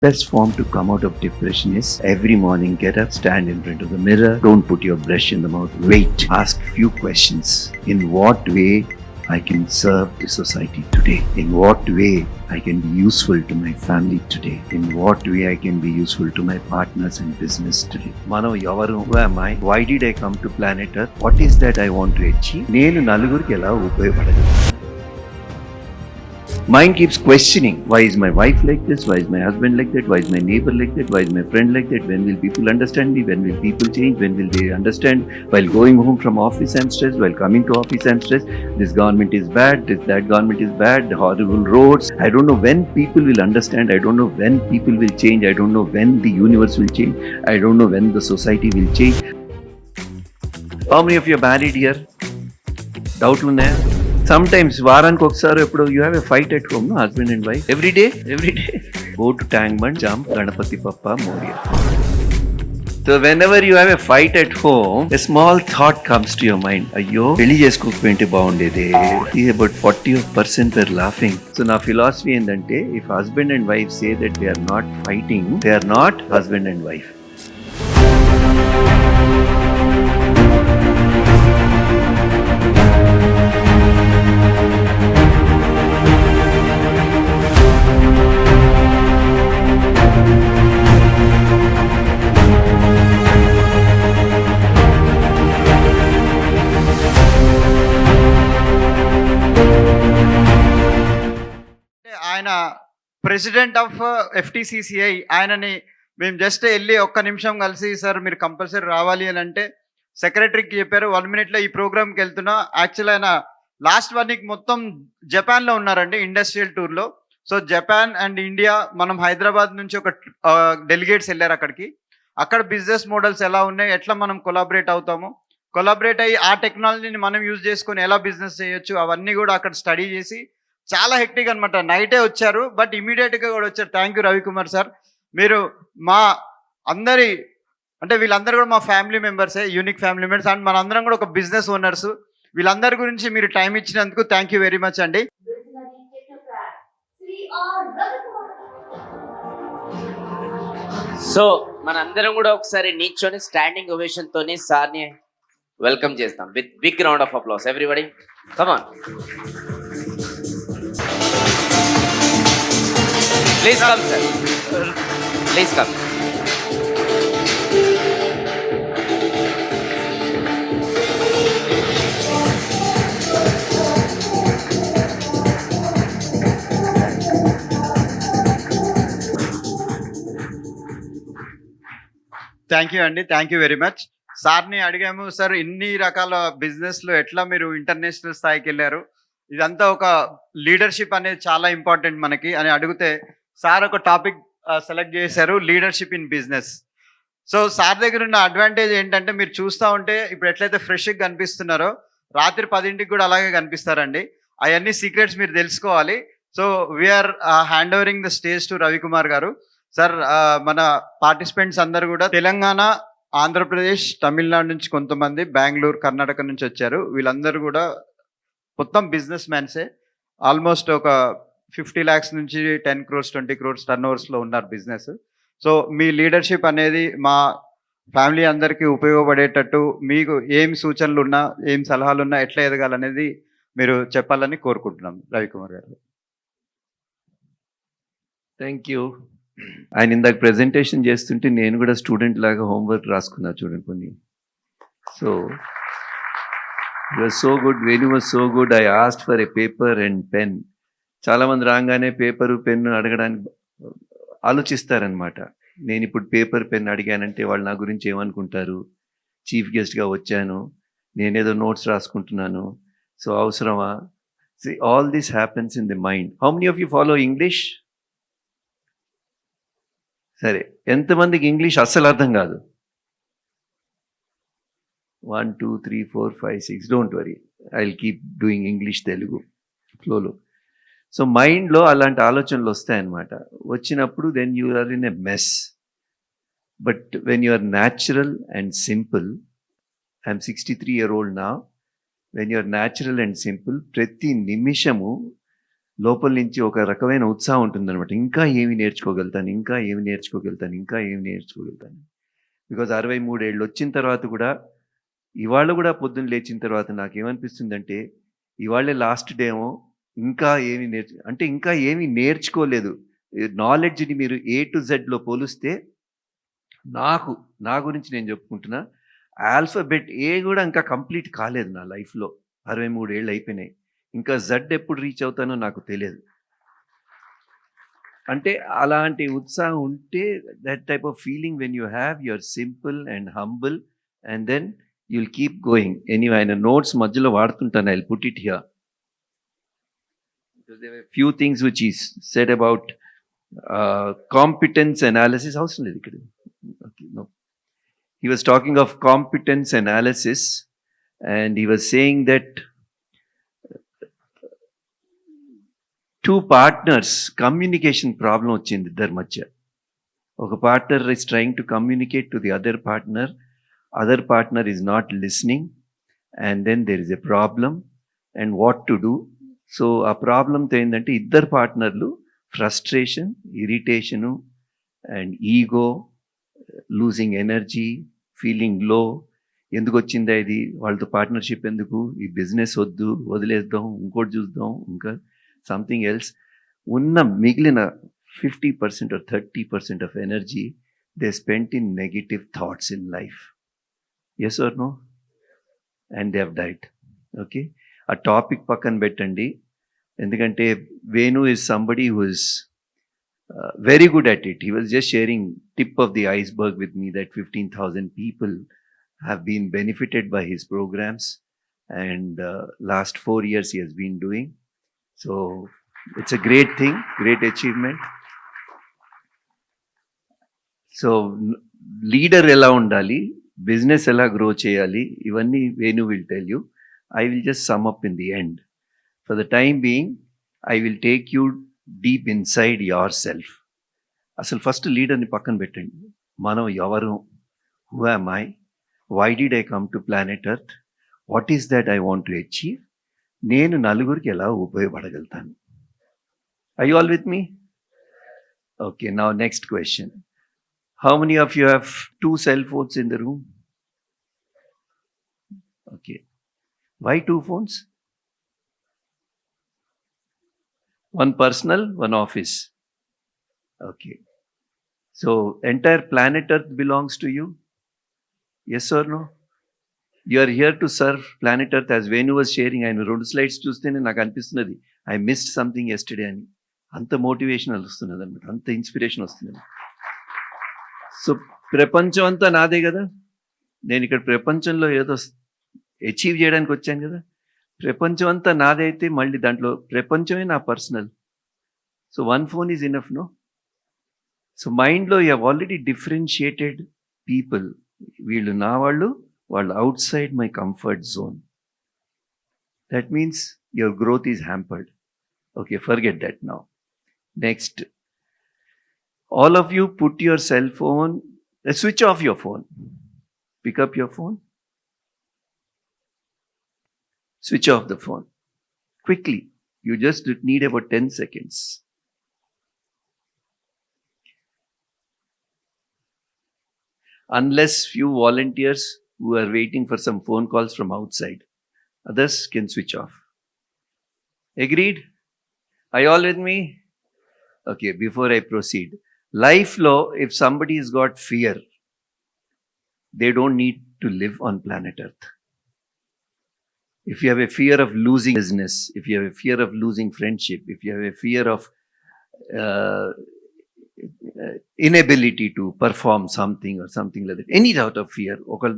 Best form to come out of depression is every morning get up, stand in front of the mirror, don't put your brush in the mouth, wait, ask few questions. In what way I can serve the society today? In what way I can be useful to my family today? In what way I can be useful to my partners in business today? Mano yavaru, who am I? Why did I come to planet Earth? What is that I want to achieve? Nenu naluguriki ela upayogapadagalanu. Mind keeps questioning, why is my wife like this? Why is my husband like that? Why is my neighbor like that? Why is my friend like that? When will people understand me? When will people change? When will they understand? While going home from office I'm stressed. While coming to office I'm stressed. This government is bad. That government is bad. The horrible roads. I don't know when people will understand. I don't know when people will change. I don't know when the universe will change. I don't know when the society will change. How many of you are married here? Doubt unnaya? Sometimes వారానికి ఒకసారి ఎప్పుడు you have a fight at home, husband and wife. Every day go to Tank Bund, jump, Ganapati Bappa Morya. So whenever you have a fight at home, a small thought comes to your mind, అయ్యో పెళ్లి చేసుకోకపోయింటే బాగుండేదే. About 40% are laughing. So నా philosophy ఏంటంటే, if husband and wife say that they are not fighting, they are not husband and wife. ఆయన president of FTCCI, ఆయనని మేము just వెళ్ళి ఒక్క నిమిషం కలిసి, సార్ మీరు కంపల్సరీ రావాలి అని అంటే సెక్రటరీకి చెప్పారు, 1 minute ఈ ప్రోగ్రామ్కి వెళ్తున్నా. యాక్చువల్ ఆయన లాస్ట్ 1 week మొత్తం జపాన్లో ఉన్నారండి, ఇండస్ట్రియల్ టూర్లో. సో జపాన్ అండ్ ఇండియా, మనం హైదరాబాద్ నుంచి ఒక డెలిగేట్స్ వెళ్ళారు అక్కడికి. అక్కడ బిజినెస్ మోడల్స్ ఎలా ఉన్నాయి, ఎట్లా మనం కొలాబరేట్ అవుతాము, కొలాబరేట్ అయ్యి ఆ టెక్నాలజీని మనం యూజ్ చేసుకొని ఎలా బిజినెస్ చేయొచ్చు, అవన్నీ కూడా అక్కడ స్టడీ చేసి చాలా హెక్టిక్ అనమాట. నైటే వచ్చారు, బట్ ఇమీడియట్గా కూడా వచ్చారు. Thank you Ravi Kumar sir, మీరు మా అందరి అంటే వీళ్ళందరూ కూడా మా ఫ్యామిలీ మెంబర్సే, యూనిక్ ఫ్యామిలీ మెంబర్స్, అండ్ మనందరం కూడా ఒక బిజినెస్ ఓనర్స్. వీళ్ళందరి గురించి మీరు టైం ఇచ్చినందుకు థ్యాంక్ యూ వెరీ మచ్ అండి. సో మనందరం కూడా ఒకసారి నిల్చొని స్టాండింగ్ ఓవేషన్ తోని సార్ని వెల్కమ్ చేస్తాం with big round of applause. Everybody come on, please come sir, please come. Thank you అండి, థ్యాంక్ యూ వెరీ మచ్. సార్ని అడిగాము, సార్ ఇన్ని రకాల బిజినెస్లో ఎట్లా మీరు ఇంటర్నేషనల్ స్థాయికి వెళ్ళారు, ఇదంతా ఒక లీడర్షిప్ అనేది చాలా ఇంపార్టెంట్ మనకి అని అడిగితే, సార్ ఒక టాపిక్ సెలెక్ట్ చేశారు, leadership in business. So sir దగ్గర ఉన్న అడ్వాంటేజ్ ఏంటంటే, మీరు చూస్తూ ఉంటే ఇప్పుడు ఎట్లయితే ఫ్రెష్గా కనిపిస్తున్నారో, రాత్రి 10 కూడా అలాగే కనిపిస్తారండి. అవన్నీ సీక్రెట్స్ మీరు తెలుసుకోవాలి. So we're hand overing the stage to Ravi Kumar garu. Sir, మన పార్టిసిపెంట్స్ అందరు కూడా తెలంగాణ, ఆంధ్రప్రదేశ్, తమిళనాడు నుంచి కొంతమంది, బెంగళూరు, కర్ణాటక నుంచి వచ్చారు. వీళ్ళందరూ కూడా మొత్తం బిజినెస్ మ్యాన్సే. ఆల్మోస్ట్ ఒక 50 lakhs నుంచి 10 crores 20 crores టర్న్ ఓవర్స్లో ఉన్నారు బిజినెస్. సో మీ లీడర్షిప్ అనేది మా ఫ్యామిలీ అందరికీ ఉపయోగపడేటట్టు, మీకు ఏం సూచనలు ఉన్నా, ఏం సలహాలు ఉన్నా, ఎట్లా ఎదగాలనేది మీరు చెప్పాలని కోరుకుంటున్నాం రవికుమార్ గారు. Thank you. ఆయన ఇందాక ప్రెజెంటేషన్ చేస్తుంటే నేను కూడా స్టూడెంట్ లాగా హోంవర్క్ రాసుకున్నా చూడండి కొన్ని. So you are so good, Venu was so good. I asked for a paper and pen. చాలామంది రాగానే పేపరు పెన్ను అడగడానికి ఆలోచిస్తారనమాట. నేను ఇప్పుడు పేపర్ పెన్ అడిగానంటే వాళ్ళు నా గురించి ఏమనుకుంటారు, చీఫ్ గెస్ట్గా వచ్చాను, నేనేదో నోట్స్ రాసుకుంటున్నాను, సో అవసరమా? See, all this happens in the mind. How many of you follow English? సరే, ఎంతమందికి ఇంగ్లీష్ అస్సలు అర్థం కాదు? 1 2 3 4 5 6. Don't worry, I will keep doing English Telugu ఫ్లోలో. సో మైండ్లో అలాంటి ఆలోచనలు వస్తాయన్నమాట. వచ్చినప్పుడు then you are in a mess. But when you are natural and simple, I'm 63 year old now, when you are natural and simple, ప్రతి నిమిషము లోపల నుంచి ఒక రకమైన ఉత్సాహం ఉంటుందన్నమాట. ఇంకా ఏమి నేర్చుకోగలుగుతాను, ఇంకా ఏమి నేర్చుకోగలుగుతాను, ఇంకా ఏమి నేర్చుకోగలుగుతాను. బికాజ్ 63 ఏళ్ళు వచ్చిన తర్వాత కూడా ఇవాళ కూడా పొద్దున్న లేచిన తర్వాత నాకేమనిపిస్తుందంటే ఇవాళే లాస్ట్ డే ఏమో, ఇంకా ఏమి అంటే ఇంకా ఏమి నేర్చుకోలేదు. నాలెడ్జ్ని మీరు A to Zలో పోలిస్తే నా గురించి నేను చెప్పుకుంటున్నా, ఆల్ఫబెట్ ఏ కూడా ఇంకా కంప్లీట్ కాలేదు నా లైఫ్లో. 63 ఏళ్ళు అయిపోయినాయి. ఇంకా జడ్ ఎప్పుడు రీచ్ అవుతానో నాకు తెలియదు. అంటే అలాంటి ఉత్సాహం ఉంటే, that type of feeling when you have, you're simple and humble and then you'll keep going. Anyway ఆయన నోట్స్ మధ్యలో వాడుతుంటాను, I will put it here. There were few things which he said about competence analysis. అవసరం లేదు ఇక్కడ. Okay, no. He was talking of competence analysis and he was saying that two partners communication problem వచ్చింది ఇద్దరి మధ్య. ఒక partner is trying to communicate to the other partner is not listening, and then there is a problem and what to do. So ఆ ప్రాబ్లంతో ఏంటంటే ఇద్దరు పార్ట్నర్లు frustration, irritation and ego, losing energy, feeling low. ఎందుకు వచ్చిందా ఇది, వాళ్ళతో partnership ఎందుకు, ఈ బిజినెస్ వద్దు, వదిలేద్దాం, ఇంకోటి చూద్దాం, ఇంకా సంథింగ్ ఎల్స్. ఉన్న మిగిలిన 50% or 30% of energy they spent in negative thoughts in life. Yes or no? And they have died. Okay, ఆ టాపిక్ పక్కన పెట్టండి. ఎందుకంటే Venu is somebody who is very good at it. He was just sharing tip of the iceberg with me that 15,000 people have been benefited by his programs, and last 4 years he has been doing. So it's a great thing, great achievement. So leader ఎలా ఉండాలి, business ఎలా grow చేయాలి, ఇవన్నీ Venu will tell you. I will just sum up in the end. For the time being, I will take you deep inside yourself. అసలు first లీడర్ని పక్కన పెట్టండి. మనం ఎవరు, who am I, why did I come to planet earth, what is that I want to achieve, నేను నలుగురికి ఎలా ఉపయోగపడగలుగుతాను. Are you all with me? Okay, now next question. How many of you have 2 cell phones in the room? Okay. Why 2 phones? One personal, one office. Okay. So entire planet Earth belongs to you? Yes or no? You are here to serve planet Earth. As Venu was sharing, I రెండు slides చూస్తేనే నాకు అనిపిస్తున్నది I missed something yesterday అని. అంత motivation వస్తున్నది అనమాట, అంత inspiration వస్తున్నది. సో ప్రపంచం అంతా నాదే కదా, నేను ఇక్కడ ప్రపంచంలో ఏదో అచీవ్ చేయడానికి వచ్చాను కదా. ప్రపంచం అంతా నాదైతే మళ్ళీ దాంట్లో ప్రపంచమే నా personal. So 1 phone is enough, no? So మైండ్లో you have already differentiated people. వీళ్ళు నా వాళ్ళు, వాళ్ళు outside my comfort zone. That means your growth is hampered. Okay, forget that now. Next, all of you put your cell phone, switch off your phone, pick up your phone, switch off the phone quickly. You just need about 10 seconds. Unless few volunteers who are waiting for some phone calls from outside, others can switch off. Agreed? Are you all with me? Okay, before I proceed, life lo, if somebody has got fear, they don't need to live on planet Earth. If you have a fear of losing business, if you have a fear of losing friendship, if you have a fear of inability to perform something or something like that, any sort of fear, oka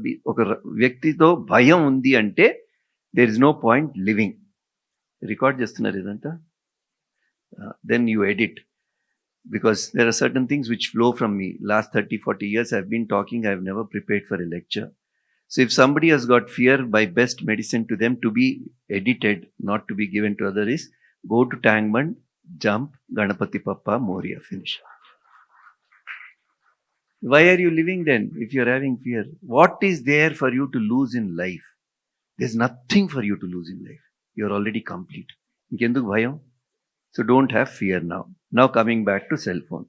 vyaktito bhayam undi ante there is no point living. Record chestunnaru idanta, then you edit, because there are certain things which flow from me. Last 30-40 years I've been talking, I've never prepared for a lecture. So if somebody has got fear, my best medicine to them to be edited, not to be given to others, is go to Tangman, jump, Ganapati Pappa, Moria, finish. Why are you living then if you're having fear? What is there for you to lose in life? There's nothing for you to lose in life. You're already complete. Inkenduku bhayam? So don't have fear now. Now coming back to cell phone.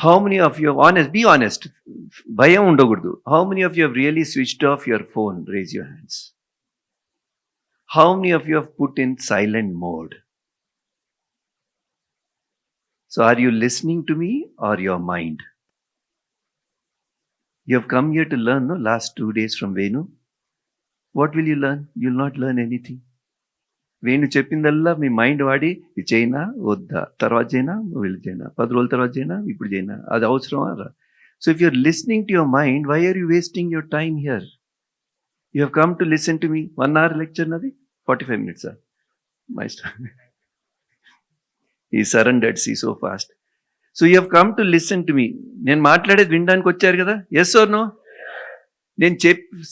How many of you have be honest. Bhayam undaguddu. How many of you have really switched off your phone? Raise your hands. How many of you have put in silent mode? So are you listening to me or your mind? You have come here to learn, no? Last 2 days from Venu. What will you learn? You will not learn anything. Venu చెప్పిందల్లా మీ mind వాడి ఇది చేయనా వద్దా, తర్వాత చేయనా వీళ్ళు చేయనా, 10 రోజుల తర్వాత చేయనా ఇప్పుడు చేయనా, అది అవసరమా రా. So if you're listening to your mind, why are you wasting your time here? You have come to listen to me. 1 hour lecture నాది 45 minutes మై ఈ surrendered see so fast. So you have come to listen to me. నేను మాట్లాడేది వినడానికి వచ్చారు కదా, yes or no? నేను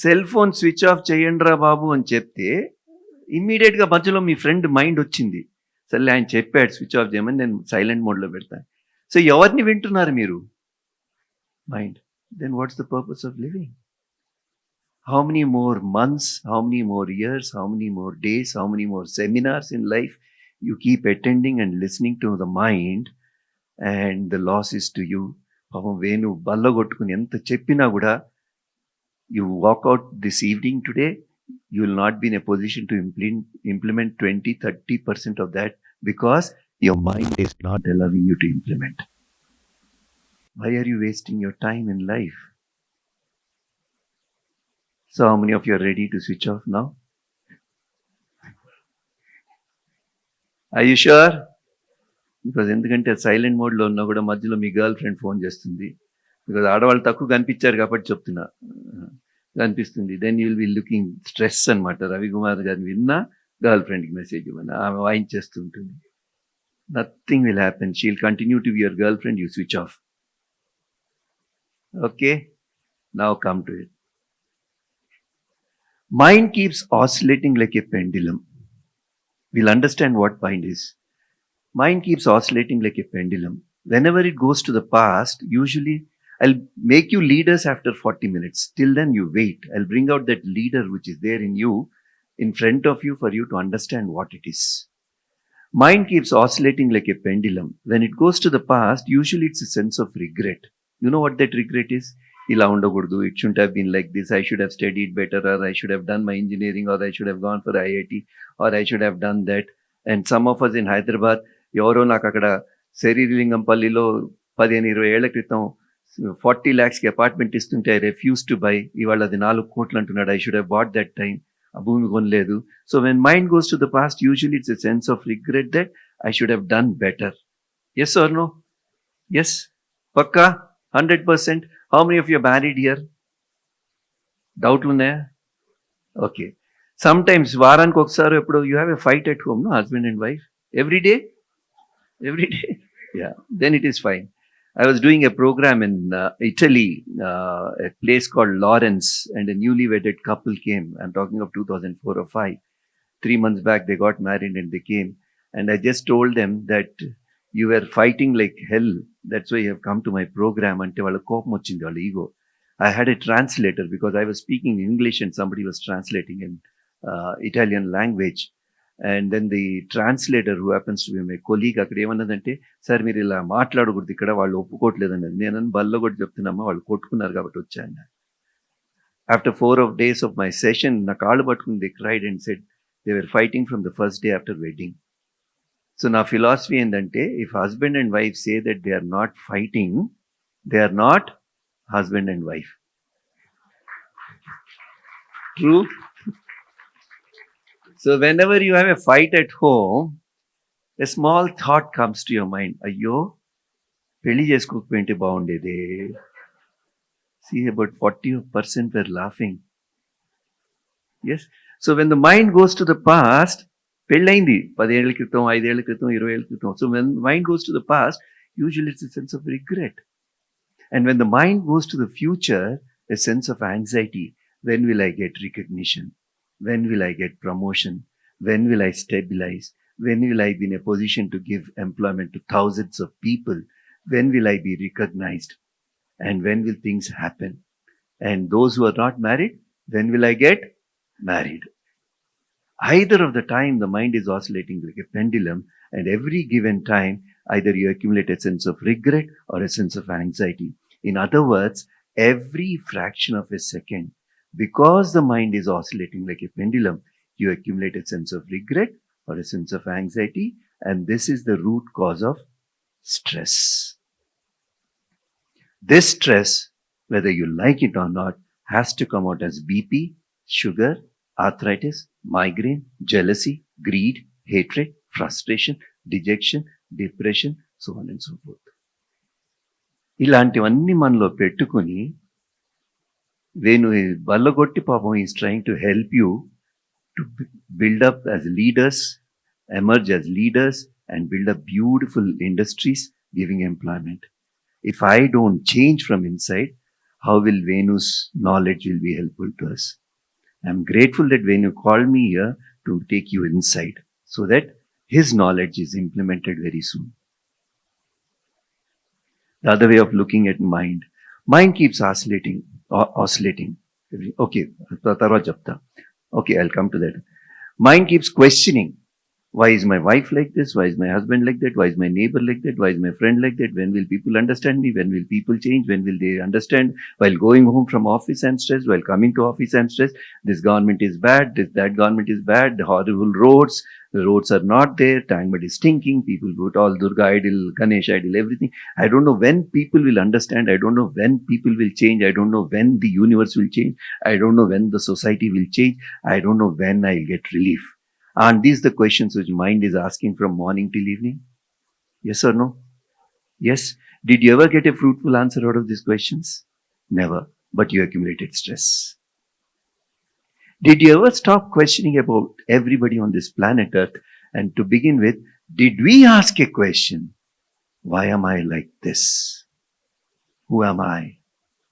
cell phone switch off చేయండి రా బాబు అని చెప్తే ఇమ్మీడియట్గా మధ్యలో మీ ఫ్రెండ్ మైండ్ వచ్చింది, సరే ఆయన చెప్పాడు స్విచ్ ఆఫ్ చేయమని, నేను సైలెంట్ మోడ్లో పెడతాను. సో ఎవరిని వింటున్నారు మీరు? Mind. Then what's the purpose of living? How many more months, how many more years, how many more days, how many more seminars in life you keep attending and listening to the mind, and the loss is to you. పాపం వేణు బల్ల కొట్టుకుని ఎంత చెప్పినా కూడా, you walk out this evening today, you will not be in a position to implement 20-30% of that because your mind is not allowing you to implement. Why are you wasting your time in life? So how many of you are ready to switch off now? Are you sure? Because ఎందుకంటే silent మోడ్లో ఉన్నా కూడా మధ్యలో మీ girlfriend phone చేస్తుంది. Because ఆడవాళ్ళు తక్కువ కనిపించారు కాబట్టి చెప్తున్నా, కనిపిస్తుంది. Then you will be looking stress అనమాట. రవి కుమార్ గారిని విన్నా గర్ల్ ఫ్రెండ్కి మెసేజ్ ఇవ్వను, ఆమె వాయించేస్తుంటుంది. Nothing will happen. She will continue to be your girlfriend. You switch off. Okay, now come to it. Mind keeps oscillating like a pendulum. We'll understand what mind is. Mind keeps oscillating like a pendulum. Whenever it goes to the past, usually I'll make you leaders after 40 minutes. Till then, you wait. I'll bring out that leader which is there in you, in front of you, for you to understand what it is. Mind keeps oscillating like a pendulum. When it goes to the past, usually it's a sense of regret. You know what that regret is? Ila undaguddu, it shouldn't have been like this, I should have studied better, or I should have done my engineering, or I should have gone for IIT, or I should have done that. And some of us in Hyderabad, ఎవరో నాకు అక్కడ శరీరలింగంపల్లిలో 15-20 ఏళ్ల క్రితం 40 lakhsకి apartment ఇస్తుంటే I refuse to buy. ఇవాళ అది 4 కోట్లు అంటున్నాడు. I should have bought that time. ఆ భూమి కొనలేదు. So when mind goes to the past, usually it's a sense of regret that I should have done better. Yes or no? Yes, పక్కా 100%. How many of you married here? డౌట్లు ఉన్నాయా? Okay. Sometimes వారానికి ఒకసారి ఎప్పుడు you have a fight at home, no? Husband and wife every day? Yeah, then it is fine. I was doing a program in Italy, a place called Lawrence, and a newly wedded couple came. I'm talking of 2004 or 5. 3 months back they got married and they came, and I just told them that you were fighting like hell, that's why you have come to my program. Ante valla kopam ochindi, valla ego. I had a translator because I was speaking English and somebody was translating in Italian language. And then the translator, who happens to be my colleague, అక్కడ ఏమన్నదంటే, sir మీరు ఇలా మాట్లాడకూడదు ఇక్కడ, వాళ్ళు ఒప్పుకోవట్లేదని. నేను బల్ల కూడా చెప్తున్నామా, వాళ్ళు కొట్టుకున్నారు కాబట్టి వచ్చాను. After 4 days of my session, నా కాళ్ళు పట్టుకుని they cried and said they were fighting from the first day after wedding. So నా philosophy ఏంటంటే, if husband and wife say that they are not fighting, they are not husband and wife. True? So whenever you have a fight at home, a small thought comes to your mind. Ayyo, pelli chesukopointe baundede. See, about 40% were laughing. Yes. So when the mind goes to the past, పెళ్ళైంది 10 ఏళ్ల క్రితం, 5 ఏళ్ల క్రితం, 20 ఏళ్ల క్రితం. So when the mind goes to the past, usually it's a sense of regret. And when the mind goes to the future, a sense of anxiety. When will I get recognition? When will I get promotion? When will I stabilize? When will I be in a position to give employment to thousands of people? When will I be recognized? And when will things happen? And those who are not married, when will I get married? Either of the time, the mind is oscillating like a pendulum, And every given time, either you accumulate a sense of regret or a sense of anxiety. In other words, every fraction of a second, because the mind is oscillating like a pendulum, you accumulate a sense of regret or a sense of anxiety, and this is the root cause of stress. This stress, whether you like it or not, has to come out as BP, sugar, arthritis, migraine, jealousy, greed, hatred, frustration, dejection, depression, so on and so forth. ఇలాంటివన్నీ మనలో పెట్టుకుని వేణు బల్లగొట్టి పాపం is trying to help you to build up as leaders, emerge as leaders, and build up beautiful industries giving employment. If I don't change from inside, how will Venu's knowledge will be helpful to us? I'm grateful that Venu called me here to take you inside so that his knowledge is implemented very soon. The other way of looking at mind. Mind keeps oscillating. Okay, I'll come to that. Mind keeps questioning. Why is my wife like this? Why is my husband like that? Why is my neighbor like that? Why is my friend like that? When will people understand me? When will people change? When will they understand? While going home from office, I'm stressed. While coming to office, I'm stressed. This government is bad. That government is bad. The horrible roads. The roads are not there. Tangbad is stinking. People put all Durga idol, Ganesh idol, everything. I don't know when people will understand. I don't know when people will change. I don't know when the universe will change. I don't know when the society will change. I don't know when I'll get relief. Aren't these the questions which mind is asking from morning till evening? Yes or no? Yes. Did you ever get a fruitful answer out of these questions? Never. But you accumulated stress. Did you ever stop questioning about everybody on this planet Earth? And to begin with, did we ask a question? Why am I like this? Who am I?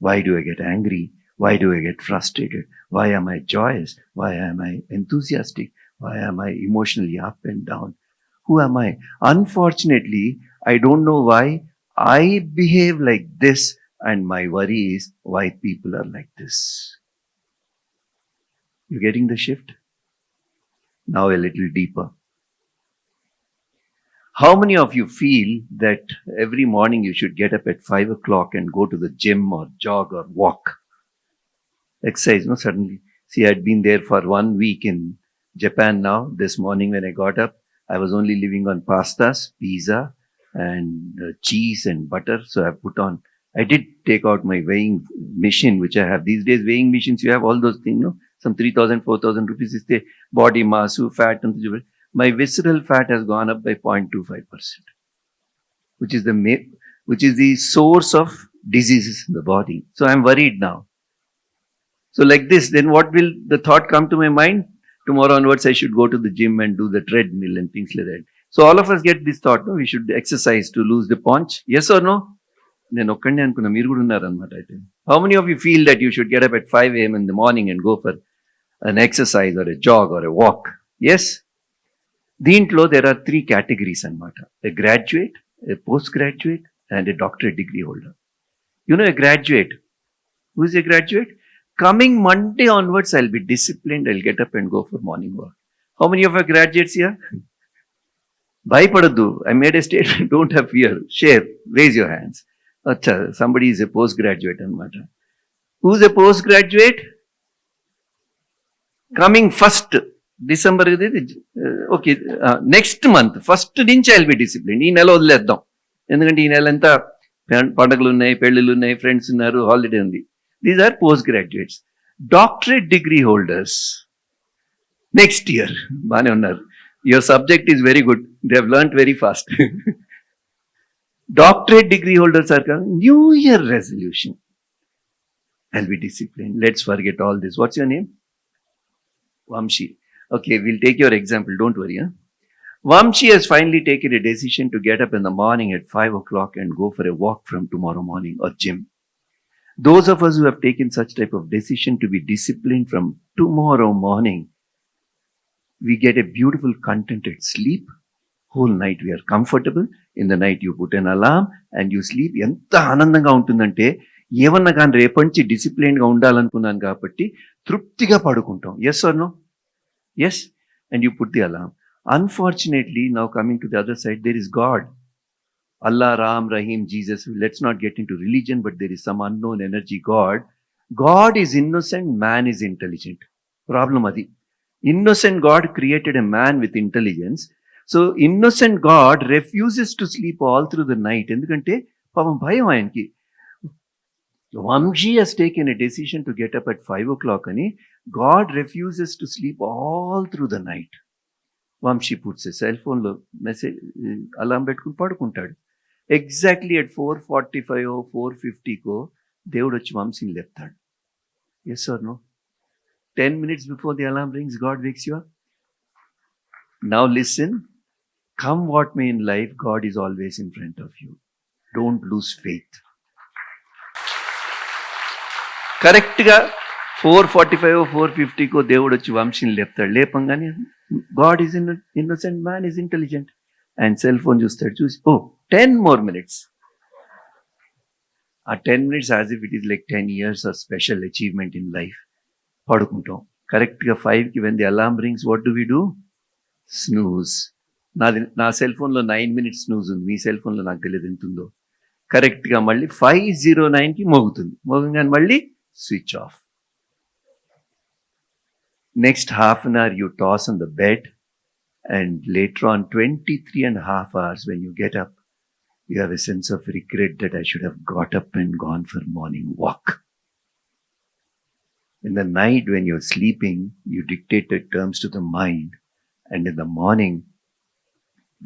Why do I get angry? Why do I get frustrated? Why am I joyous? Why am I enthusiastic? Why am I emotionally up and down? Who am I? Unfortunately, I don't know why I behave like this, and my worry is why people are like this. You getting the shift? Now a little deeper. How many of you feel that every morning you should get up at 5 o'clock and go to the gym or jog or walk? Exercise, no? Suddenly. See, I'd been there for 1 week in Japan now. This morning when I got up, I was only living on pastas, pizza, and cheese and butter. So I put on, I did take out my weighing machine, which I have. These days, weighing machines, you have all those things, no? Some 3,000, 4,000 rupees is the body mass, fat, and my visceral fat has gone up by 0.25%, which is the source of diseases in the body. So I'm worried now. So like this, then what will the thought come to my mind? Tomorrow onwards, I should go to the gym and do the treadmill and things like that. So all of us get this thought, no? We should exercise to lose the paunch. Yes or no? How many of you feel that you should get up at 5 a.m. in the morning and go for an exercise or a jog or a walk? Yes? Deentlo, there are 3 categories anamata. A graduate, a postgraduate, and a doctorate degree holder. You know a graduate. Who is a graduate? Coming Monday onwards, I'll be disciplined. I'll get up and go for morning walk. How many of our graduates here? Bhaipadadu. I made a statement. Don't have fear. Share. Raise your hands. Acha, somebody is a postgraduate anamata. Who's a postgraduate? Coming 1st December. Okay. Next month, 1st నుంచి I'll be disciplined. ఈ నెల వదిలేద్దాం. ఎందుకంటే ఈ నెల అంతా పండుగలు ఉన్నాయి, పెళ్ళిళ్ళు ఉన్నాయి, ఫ్రెండ్స్ ఉన్నారు, హాలిడే ఉంది. These are postgraduates. Doctorate degree holders. Next year. Your subject is very good. They have learnt very fast. Doctorate degree holders are coming. New Year resolution. I'll be disciplined. Let's forget all this. What's your name? Vamshi. Okay, we'll take your example. Don't worry. Huh? Vamshi has finally taken a decision to get up in the morning at 5 o'clock and go for a walk from tomorrow morning or gym. Those of us who have taken such type of decision to be disciplined from tomorrow morning, we get a beautiful contented sleep. Whole night we are comfortable. In the night you put an alarm and you sleep. Enta anandanga untundante evanna gaan repanchi disciplined ga undalanunnaanu kabatti truptiga padukuntam. Yes or no? Yes. And you put the alarm. Unfortunately, now coming to the other side, there is God. Allah, Ram, Rahim, Jesus. Let's not get into religion, but there is some unknown energy, God. God is innocent, man is intelligent. Problem adi. Innocent God created a man with intelligence. So innocent God refuses to sleep all through the night. ఎందుకంటే పాపం భయం ఆయనకి. Vamshi has taken a decision to get up at 5 o'clock and God refuses to sleep all through the night. Vamshi puts a cell phone lo message alarm పెట్టుకుని పడుకుంటాడు. Exactly at 4:45 4:50 దేవుడు వచ్చి వంశీని లేపుతాడు. Yes or no? 10 minutes before the alarm rings, God wakes you up. Now listen, come what may in life, God is always in front of you. Don't lose faith. కరెక్ట్గా 4:45 4:50 దేవుడు వచ్చి వంశీని లేపుతాడు. లేపంగానే God is innocent, man is intelligent. And cell phone చూస్తాడు, చూసి 10 more minutes. ఆ 10 minutes as if it is like 10 years of special achievement in life. పడుకుంటాం. కరెక్ట్గా 5కి when the alarm rings, what do we do? Snooze. నా cell ఫోన్లో 9 minutes snooze ఉంది. మీ cell ఫోన్లో నాకు తెలియదు ఎంత ఉందో. కరెక్ట్గా మళ్ళీ 5:09కి మోగుతుంది. మోగంగానే మళ్ళీ switch off. Next half an hour you toss on the bed, and later on 23.5 hours when you get up, you have a sense of regret that I should have got up and gone for morning walk. In the night when you're sleeping, you dictated terms to the mind, and in the morning,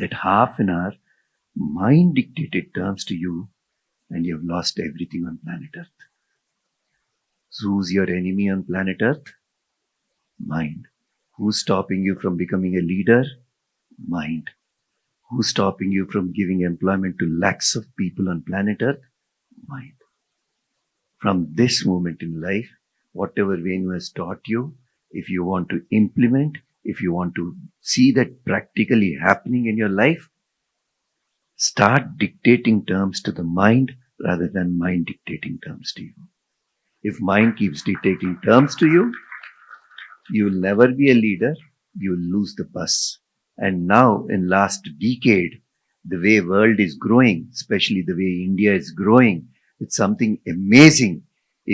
that half an hour, mind dictated terms to you, and you've lost everything on planet Earth. So who's your enemy on planet Earth? Mind. Who's stopping you from becoming a leader? Mind. Who's stopping you from giving employment to lakhs of people on planet Earth? Mind. From this moment in life, whatever Venu has taught you, if you want to implement, if you want to see that practically happening in your life, start dictating terms to the mind rather than mind dictating terms to you. If mind keeps dictating terms to you, you will never be a leader, you will lose the bus. And now in last decade, the way world is growing, especially the way India is growing, it's something amazing.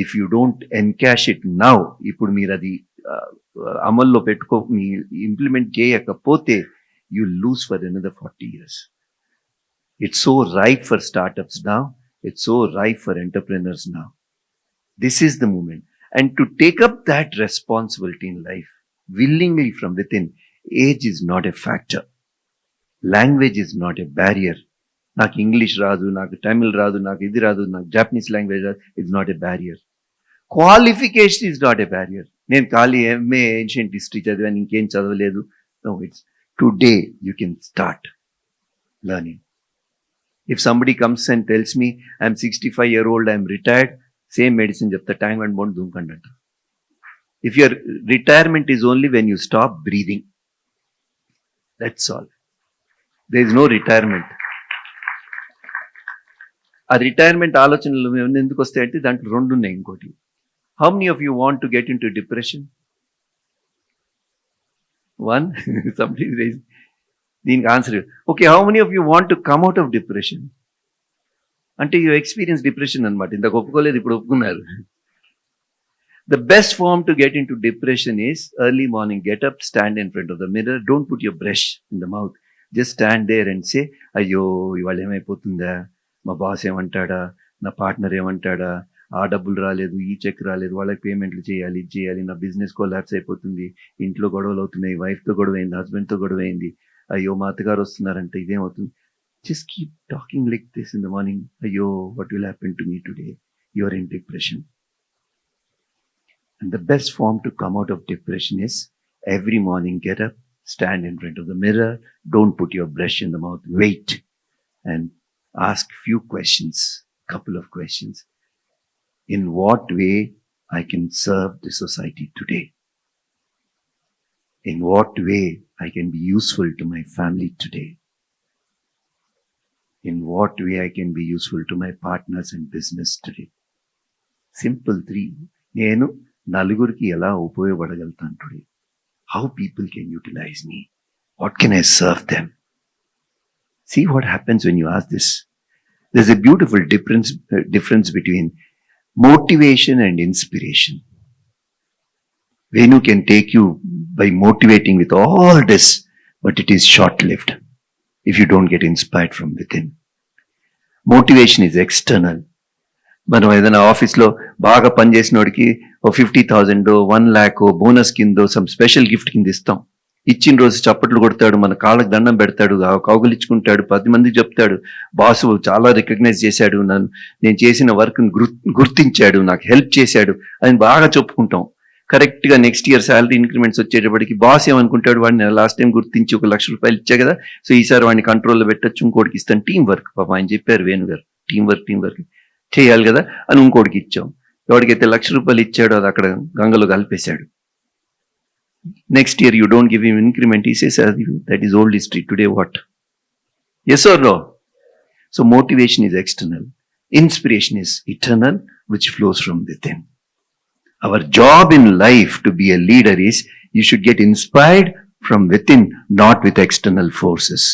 If you don't encash it now, ఇప్పుడు మీరు అది అమల్లో పెట్టుకో, మీ implement చేయకపోతే, you lose for another 40 years. It's so ripe for startups now, it's so ripe for entrepreneurs now. This is the moment. And to take up that responsibility in life, willingly from within, age is not a factor. Language is not a barrier. నాకు English రాదు, నాకు తమిళ్ రాదు, నాకు ఇది రాదు, నాకు Japanese language రాదు, it's not a barrier. Qualification is not a barrier. నేను ఖాళీ ఎంఏ ఏన్షియంట్ హిస్టరీ చదివాను, ఇంకేం చదవలేదు. No, it's today you can start learning. If somebody comes and tells me I'm 65-year-old, I'm retired, same medicine చెప్తా, tank and bund దూకండి అంట. If your retirement is only when you stop breathing, that's all. There is no retirement. ఆ retirement ఆలోచనలు ఎందుకు వస్తాయంటే దాంట్లో 2 ఉన్నాయి. ఇంకోటి, how many of you want to get into depression? 1. Somebody is raising. దీనికి answer, okay, how many of you want to come out of depression? అంటే you experience depression అనమాట. ఇంతకు ఒప్పుకోలేదు, ఇప్పుడు ఒప్పుకున్నారు. The best form to get into depression is early morning, get up, stand in front of the mirror, don't put your brush in the mouth, just stand there and say, అయ్యో ఇవాళ ఏమైపోతుందా, మా boss ఏమంటాడా, నా partner ఏమంటాడా, ఆ డబ్బులు రాలేదు, ఈ check రాలేదు, వాళ్ళకి పేమెంట్లు చేయాలి, ఇది చేయాలి, నా బిజినెస్ కొలాప్స్ అయిపోతుంది, ఇంట్లో గొడవలు అవుతున్నాయి, వైఫ్తో గొడవ అయింది, హస్బెండ్తో గొడవ అయింది, అయ్యో మా అత్తగారు వస్తున్నారంటే ఇదేమవుతుంది. Just keep talking like this in the morning. Ayyo, what will happen to me today? You are in depression. And the best form to come out of depression is every morning get up, stand in front of the mirror, don't put your brush in the mouth, wait, and ask few questions, couple of questions. In what way I can serve the society today? In what way I can be useful to my family today? In what way I can be useful to my partners in business today? Simple 3. నేను నలుగురికి ఎలా ఉపయోగపడగలుగుతాను today? How people can utilize me? What can I serve them? See what happens when you ask this. There's a beautiful difference between motivation and inspiration. Venu can take you by motivating with all this, but it is short-lived if you don't get inspired from within. Motivation is external. మనం ఏదైనా ఆఫీస్లో బాగా పనిచేసినోడికి ఓ 50,000 1,00,000 bonus కిందో some special gift కింద ఇస్తాం. ఇచ్చిన రోజు చప్పట్లు కొడతాడు, మన కాళ్ళకు దండం పెడతాడు, కౌగులించుకుంటాడు, 10 మందికి చెప్తాడు, బాసు చాలా రికగ్నైజ్ చేశాడు, నేను చేసిన వర్క్ని గుర్తించాడు, నాకు హెల్ప్ చేశాడు అని బాగా చెప్పుకుంటాం. కరెక్ట్గా నెక్స్ట్ ఇయర్ శాలరీ ఇంక్రిమెంట్స్ వచ్చేటప్పటికి బాస్ ఏమనుకుంటాడు, వాడిని లాస్ట్ టైం గుర్తించి ₹1,00,000 ఇచ్చా కదా, సో ఈసారి వాడిని కంట్రోల్లో పెట్టచ్చు, ఇంకోటికి ఇస్తాను. టీం వర్క్, పాప ఆయన చెప్పారు వేణు గారు, టీం వర్క్ చేయాలి కదా అని ఇంకోటికి ఇచ్చాం. ఎవరికైతే ₹1,00,000 ఇచ్చాడో అది అక్కడ గంగలో కలిపేశాడు. Next year you don't give him increment, he says, that is old history, today what? Yes or no? So motivation is external, inspiration is eternal, which flows from within. Our job in life to be a leader is, you should get inspired from within, not with external forces.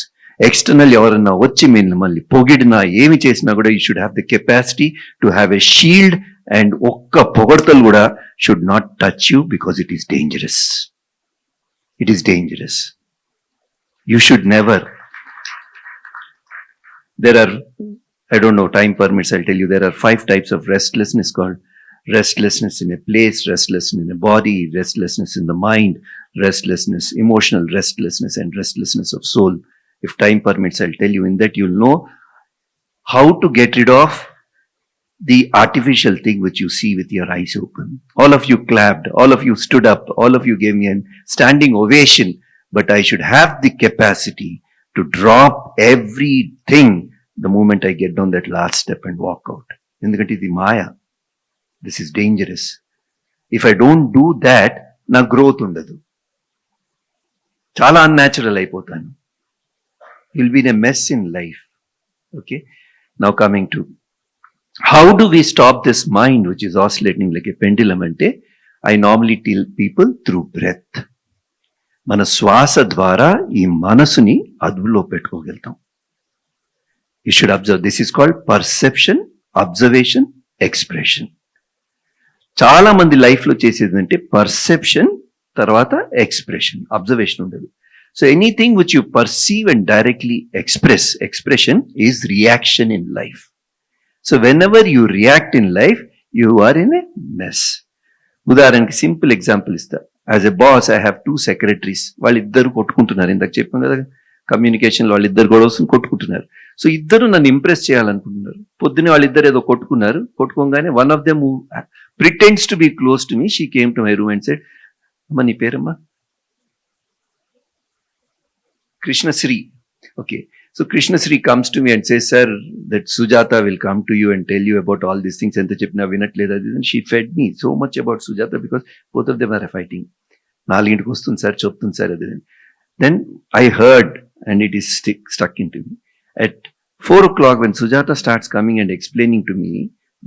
External evarana vachi mimmalni pogidina emi chesina kuda, you should have the capacity to have a shield, and okka pogadtalu kuda should not touch you, because it is dangerous. It is dangerous. You should never. There are, I don't know, time permits, I'll tell you, there are 5 types of restlessness called restlessness in a place, restlessness in a body, restlessness in the mind, restlessness, emotional restlessness, and restlessness of soul. If time permits, I'll tell you. In that you'll know how to get rid of the artificial thing which you see with your eyes open. All of you clapped, all of you stood up, all of you gave me a standing ovation, but I should have the capacity to drop everything the moment I get down that last step and walk out. Endukante idi maya. This is dangerous. If I don't do that, na growth undadu. Chala unnatural ayipotanu. You'll be in a mess in life. Okay? Now coming to how do we stop this mind which is oscillating like a pendulum? Ante I normally tell people through breath. Mana swasa dwara ee manasuni adulo pettukogaltam. You should observe. This is called perception, observation, expression. Chala mandi life lo chesedante perception tarvata expression, observation undadu. So anything which you perceive and directly expression is reaction in life. So whenever you react in life, you are in a mess. ఉదాహరణకి simple example ఇస్తా. As a boss I have 2 secretaries. వాళ్ళిద్దరు కొట్టుకుంటున్నారు. ఇందాక చెప్పాను కదా, కమ్యూనికేషన్లో వాళ్ళిద్దరు కూడా వస్తుంది, కొట్టుకుంటున్నారు. సో ఇద్దరు నన్ను ఇంప్రెస్ చేయాలనుకుంటున్నారు. పొద్దునే వాళ్ళిద్దరు ఏదో కొట్టుకోగానే one of them pretends to be close to me, she came to my room and said, అమ్మ నీ పేరమ్మా? Krishnasri. Okay. So Krishnasri comes to me and says, sir, that Sujata will come to you and tell you about all these things. And she fed me so much about Sujata because both of them are fighting. Then I heard, and it is stuck into me. At 4 o'clock when Sujata starts coming and explaining to me,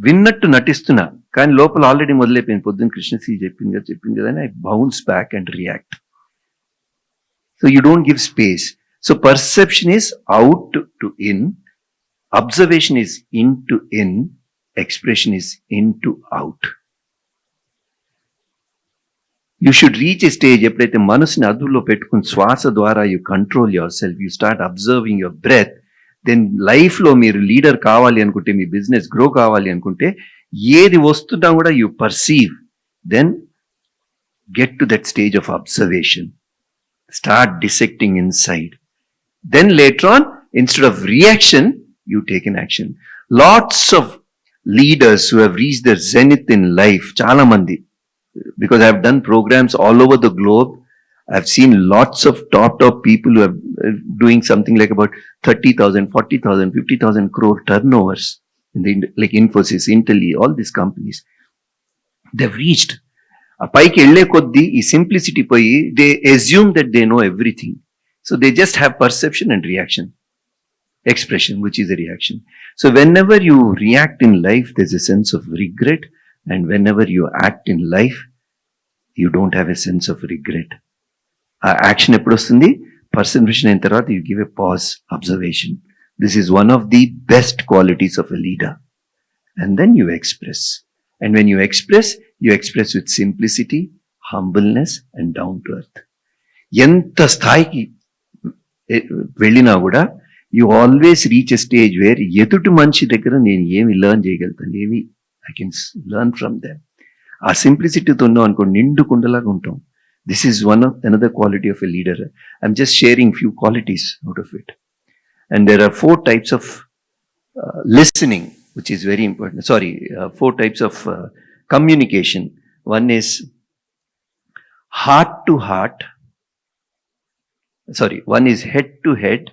విన్నట్టు నటిస్తున్నా, కానీ లోపల already మొదలైపోయింది. పొద్దున్న కృష్ణశ్రీ చెప్పింది కదా, I bounce back and react. So you don't give space. So perception is out to in, observation is in to in, expression is in to out. You should reach a stage ఎప్పుడైతే మనసుని అదుపులో పెట్టుకుని శ్వాస ద్వారా you control yourself, you start observing your breath, then లైఫ్లో మీరు leader కావాలి అనుకుంటే, మీ బిజినెస్ గ్రో కావాలి అనుకుంటే, ఏది వస్తున్నా కూడా you perceive, then get to that stage of observation. Start dissecting inside. Then later on, instead of reaction, you take an action. Lots of leaders who have reached their zenith in life, chala mandi, because I have done programs all over the globe, I have seen lots of top people who are doing something like about 30,000, 40,000, 50,000 crore turnovers in the, like Infosys, Intel, all these companies. They've reached. ఆ పైకి వెళ్లే కొద్దీ ఈ simplicity పోయి they assume that they know everything. So they just have perception and reaction, expression which is a reaction. So whenever you react in life there is a sense of regret, and when ever you act in life you don't have a sense of regret. ఆ action ఎప్పుడు వస్తుంది? Perception అయిన తర్వాత you give a pause, observation. This is one of the best qualities of a leader. And then you express. And when you express with simplicity, humbleness and down to earth. ఎంత స్థాయికి వెళ్ళినా కూడా you always reach a stage where ఎదుటి మనిషి దగ్గర నేను ఏమి learn చేయగలుగుతాను, ఏమి I can learn from them. ఆ సింప్లిసిటీతో ఉన్నాం అనుకో, నిండు కుండలాగా ఉంటాం. This is one of another quality of a leader. I'm just sharing few qualities out of it. And there are 4 types of listening, which is very important. Sorry, 4 types of communication. One is heart to heart. Sorry, one is head to head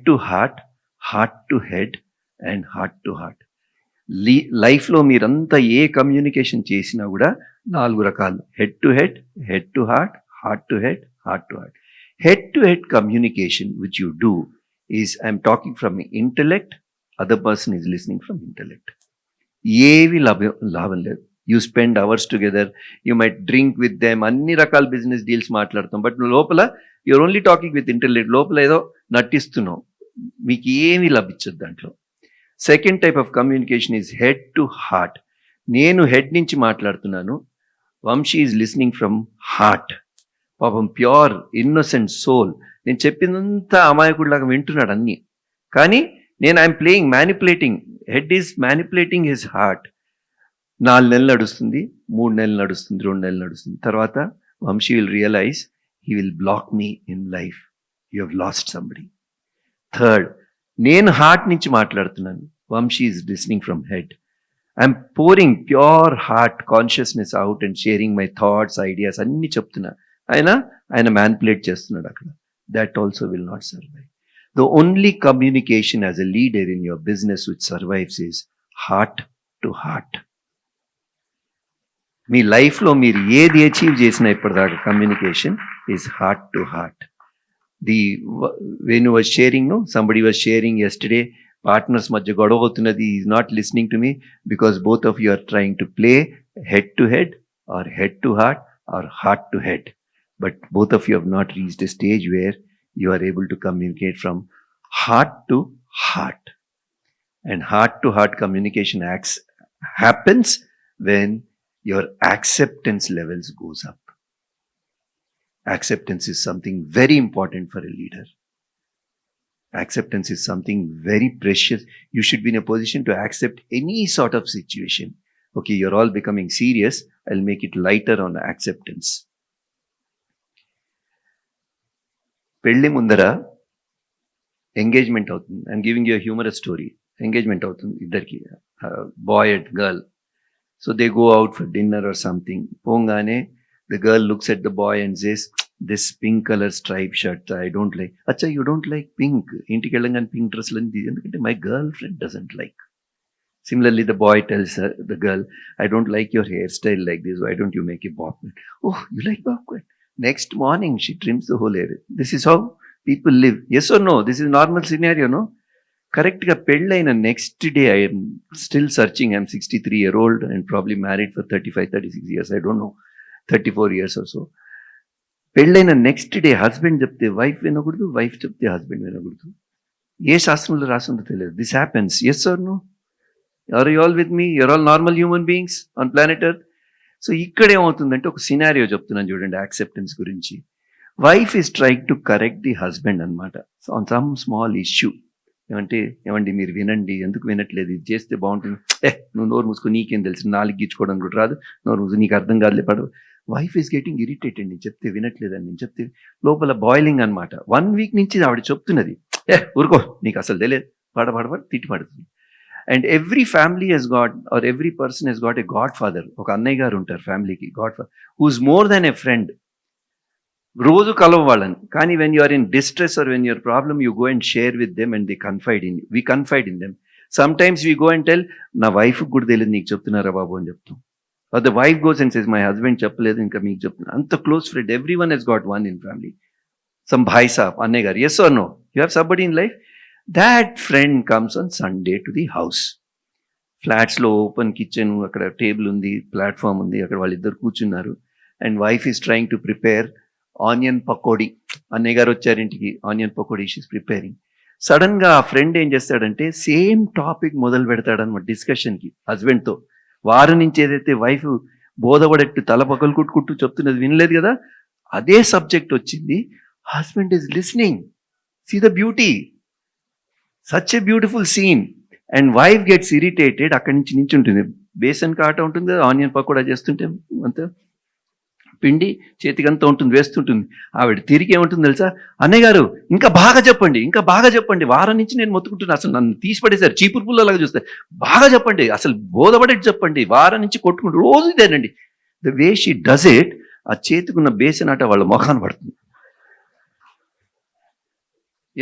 to heart to head, and heart to heart. లైఫ్లో మీరంతా ఏ communication చేసినా కూడా 4 రకాలు: head to heart, heart to head, heart to heart. Head to head communication which you do is I'm talking from intellect, other person is listening from intellect. ఏవి లాభం లేదు. You spend hours together, you might drink with them, అన్ని రకాల business deals మాట్లాడతాం, but లోపల you're only talking with intellect. లోపల ఏదో నటిస్తున్నావు, మీకు ఏమీ లభించదు దాంట్లో. Second type of communication is head to heart. నేను హెడ్ నుంచి మాట్లాడుతున్నాను, Vamshi is listening from heart. పాపం ప్యూర్ ఇన్నోసెంట్ సోల్, నేను చెప్పిందంతా అమాయకుడిలాగా వింటున్నాడు అన్నీ, కానీ నేను I'm playing, manipulating. Head is manipulating his heart. 4 నెలలు నడుస్తుంది, 3 నెలలు నడుస్తుంది, 2 నెలలు నడుస్తుంది. తర్వాత Vamshi will realise he will block me in life. You have lost somebody. Third, నేను హార్ట్ నుంచి మాట్లాడుతున్నాను, Vamsi is listening from head. I'm pouring pure heart consciousness out and sharing my thoughts, ideas, అన్ని చెప్తున్నా. ఆయన మ్యానిపులేట్ చేస్తున్నాడు అక్కడ. That also will not survive. The only communication as a leader in your business which survives is heart to heart. మీ లైఫ్లో మీరు ఏది achieve చేసినా ఇప్పటిదాకా communication is heart to heart. Venu was sharing, somebody was sharing yesterday, partners మధ్య గొడవ అవుతున్నది, is not listening to me because both of you are trying to play head to head or head to heart or heart to head, but both of you have not reached a stage where you are able to communicate from heart to heart. And heart to heart communication happens when your acceptance levels goes up. Acceptance is something very important for a leader. Acceptance is something very precious. You should be in a position to accept any sort of situation. Okay, you're all becoming serious, I'll make it lighter on acceptance. పెళ్లి ముందర engagement అవుతుంది. I'm giving you a humorous story. Engagement అవుతుంది ఇద్దరికి, boy and girl. So they go out for dinner or something. Pongane, the girl looks at the boy and says, this pink color striped shirt I don't like. Acha, you don't like pink? Intiki vellangan pink dress landi endukante my girlfriend doesn't like. Similarly, the boy tells her, the girl, I don't like your hairstyle like this. Why don't you make a bob cut? Oh, you like bob cut? Next morning she trims the whole hair. This is how people live. Yes or no? This is normal scenario, no? కరెక్ట్గా పెళ్ళైన next day I'm still searching. I'm 63-year-old and probably married for 35-36 years, I don't know, 34 years or so. పెళ్ళైన next day husband చెప్తే wife వినకూడదు, wife చెప్తే husband వినకూడదు. ఏ శాస్త్రంలో రాసిందో తెలియదు. This happens. Yes or no? Are you all with me? You're all normal human beings on planet Earth. So ఇక్కడ ఏమవుతుందంటే, ఒక సినారియో చెప్తున్నాను చూడండి యాక్సెప్టెన్స్ గురించి. Wife is trying to correct the husband అనమాట ఆన్ సమ్ స్మాల్ ఇష్యూ. ఏమండి మీరు వినండి, ఎందుకు వినట్లేదు, ఇది చేస్తే బాగుంటుంది, నువ్వు నోరు మూసుకొని, నీకేం తెలుసు, నాలుగు గీచుకోవడం కూడా రాదు, నోరు మూసు, నీకు అర్థం కాదులే పడవు. వైఫ్ ఈస్ గెటింగ్ ఇరిటేటెడ్, నేను చెప్తే వినట్లేదని, నేను చెప్తే లోపల బాయిలింగ్ అనమాట. 1 week నుంచి ఆవిడ చెప్తున్నది, ఊరుకో నీకు అసలు తెలియదు, పడబడబడి తిట్టి పడుతుంది. And every family has got, or every person has got a godfather. ఒక అన్నయ్య గారు ఉంటారు ఫ్యామిలీకి, godfather, who's more than a friend. రోజు కలవ వాళ్ళని, కానీ when you are in distress or when your problem, you go and share with them and they confide in you. We confide in them. Sometimes we go and tell, నా వైఫ్కి కూడా తెలియదు నీకు చెప్తున్నారా బాబు అని చెప్తాం. Or the wife goes and says, my husband చెప్పలేదు ఇంకా మీకు చెప్తున్నా. అంత close friend, everyone has got one in family. Some bhai saab, అన్నయ్య గారు, yes or no, you have somebody in life. That friend comes on Sunday to the house. ఫ్లాట్స్లో open kitchen, అక్కడ table ఉంది, ప్లాట్ఫామ్ ఉంది, అక్కడ వాళ్ళిద్దరు కూర్చున్నారు. And wife is trying to prepare onion pakodi. అన్నయ్య గారు వచ్చారు ఇంటికి, ఆనియన్ పకోడీ షీస్ ప్రిపేరింగ్. సడన్గా ఆ ఫ్రెండ్ ఏం చేస్తాడంటే సేమ్ టాపిక్ మొదలు పెడతాడనమాట డిస్కషన్కి హస్బెండ్తో. వారం నుంచి ఏదైతే వైఫ్ బోధపడట్టు తల పగలు కుట్టుకుంటూ చెప్తున్నది వినలేదు కదా, అదే సబ్జెక్ట్ వచ్చింది. Husband is listening. See the beauty, such a beautiful scene. And wife gets irritated. అక్కడి నుంచి ఉంటుంది బేసన్ కాట ఉంటుంది కదా, ఆనియన్ పకోడా చేస్తుంటే అంత పిండి చేతికంతా ఉంటుంది, వేస్తుంటుంది. ఆవిడ తిరిగి ఏముంటుంది తెలుసా, అన్నయ్య గారు ఇంకా బాగా చెప్పండి, వారం నుంచి నేను మొత్తుకుంటున్నా, అసలు నన్ను తీసి పడేశారు, చీపురు పుల్లలాగా చూస్తే, బాగా చెప్పండి, అసలు బోధపడేది చెప్పండి, వారం నుంచి కొట్టుకుంటూ రోజు ఇదేనండి. The way she does it, ఆ చేతికున్న బేసన్ ఆట వాళ్ళ మొఖాన పడుతుంది.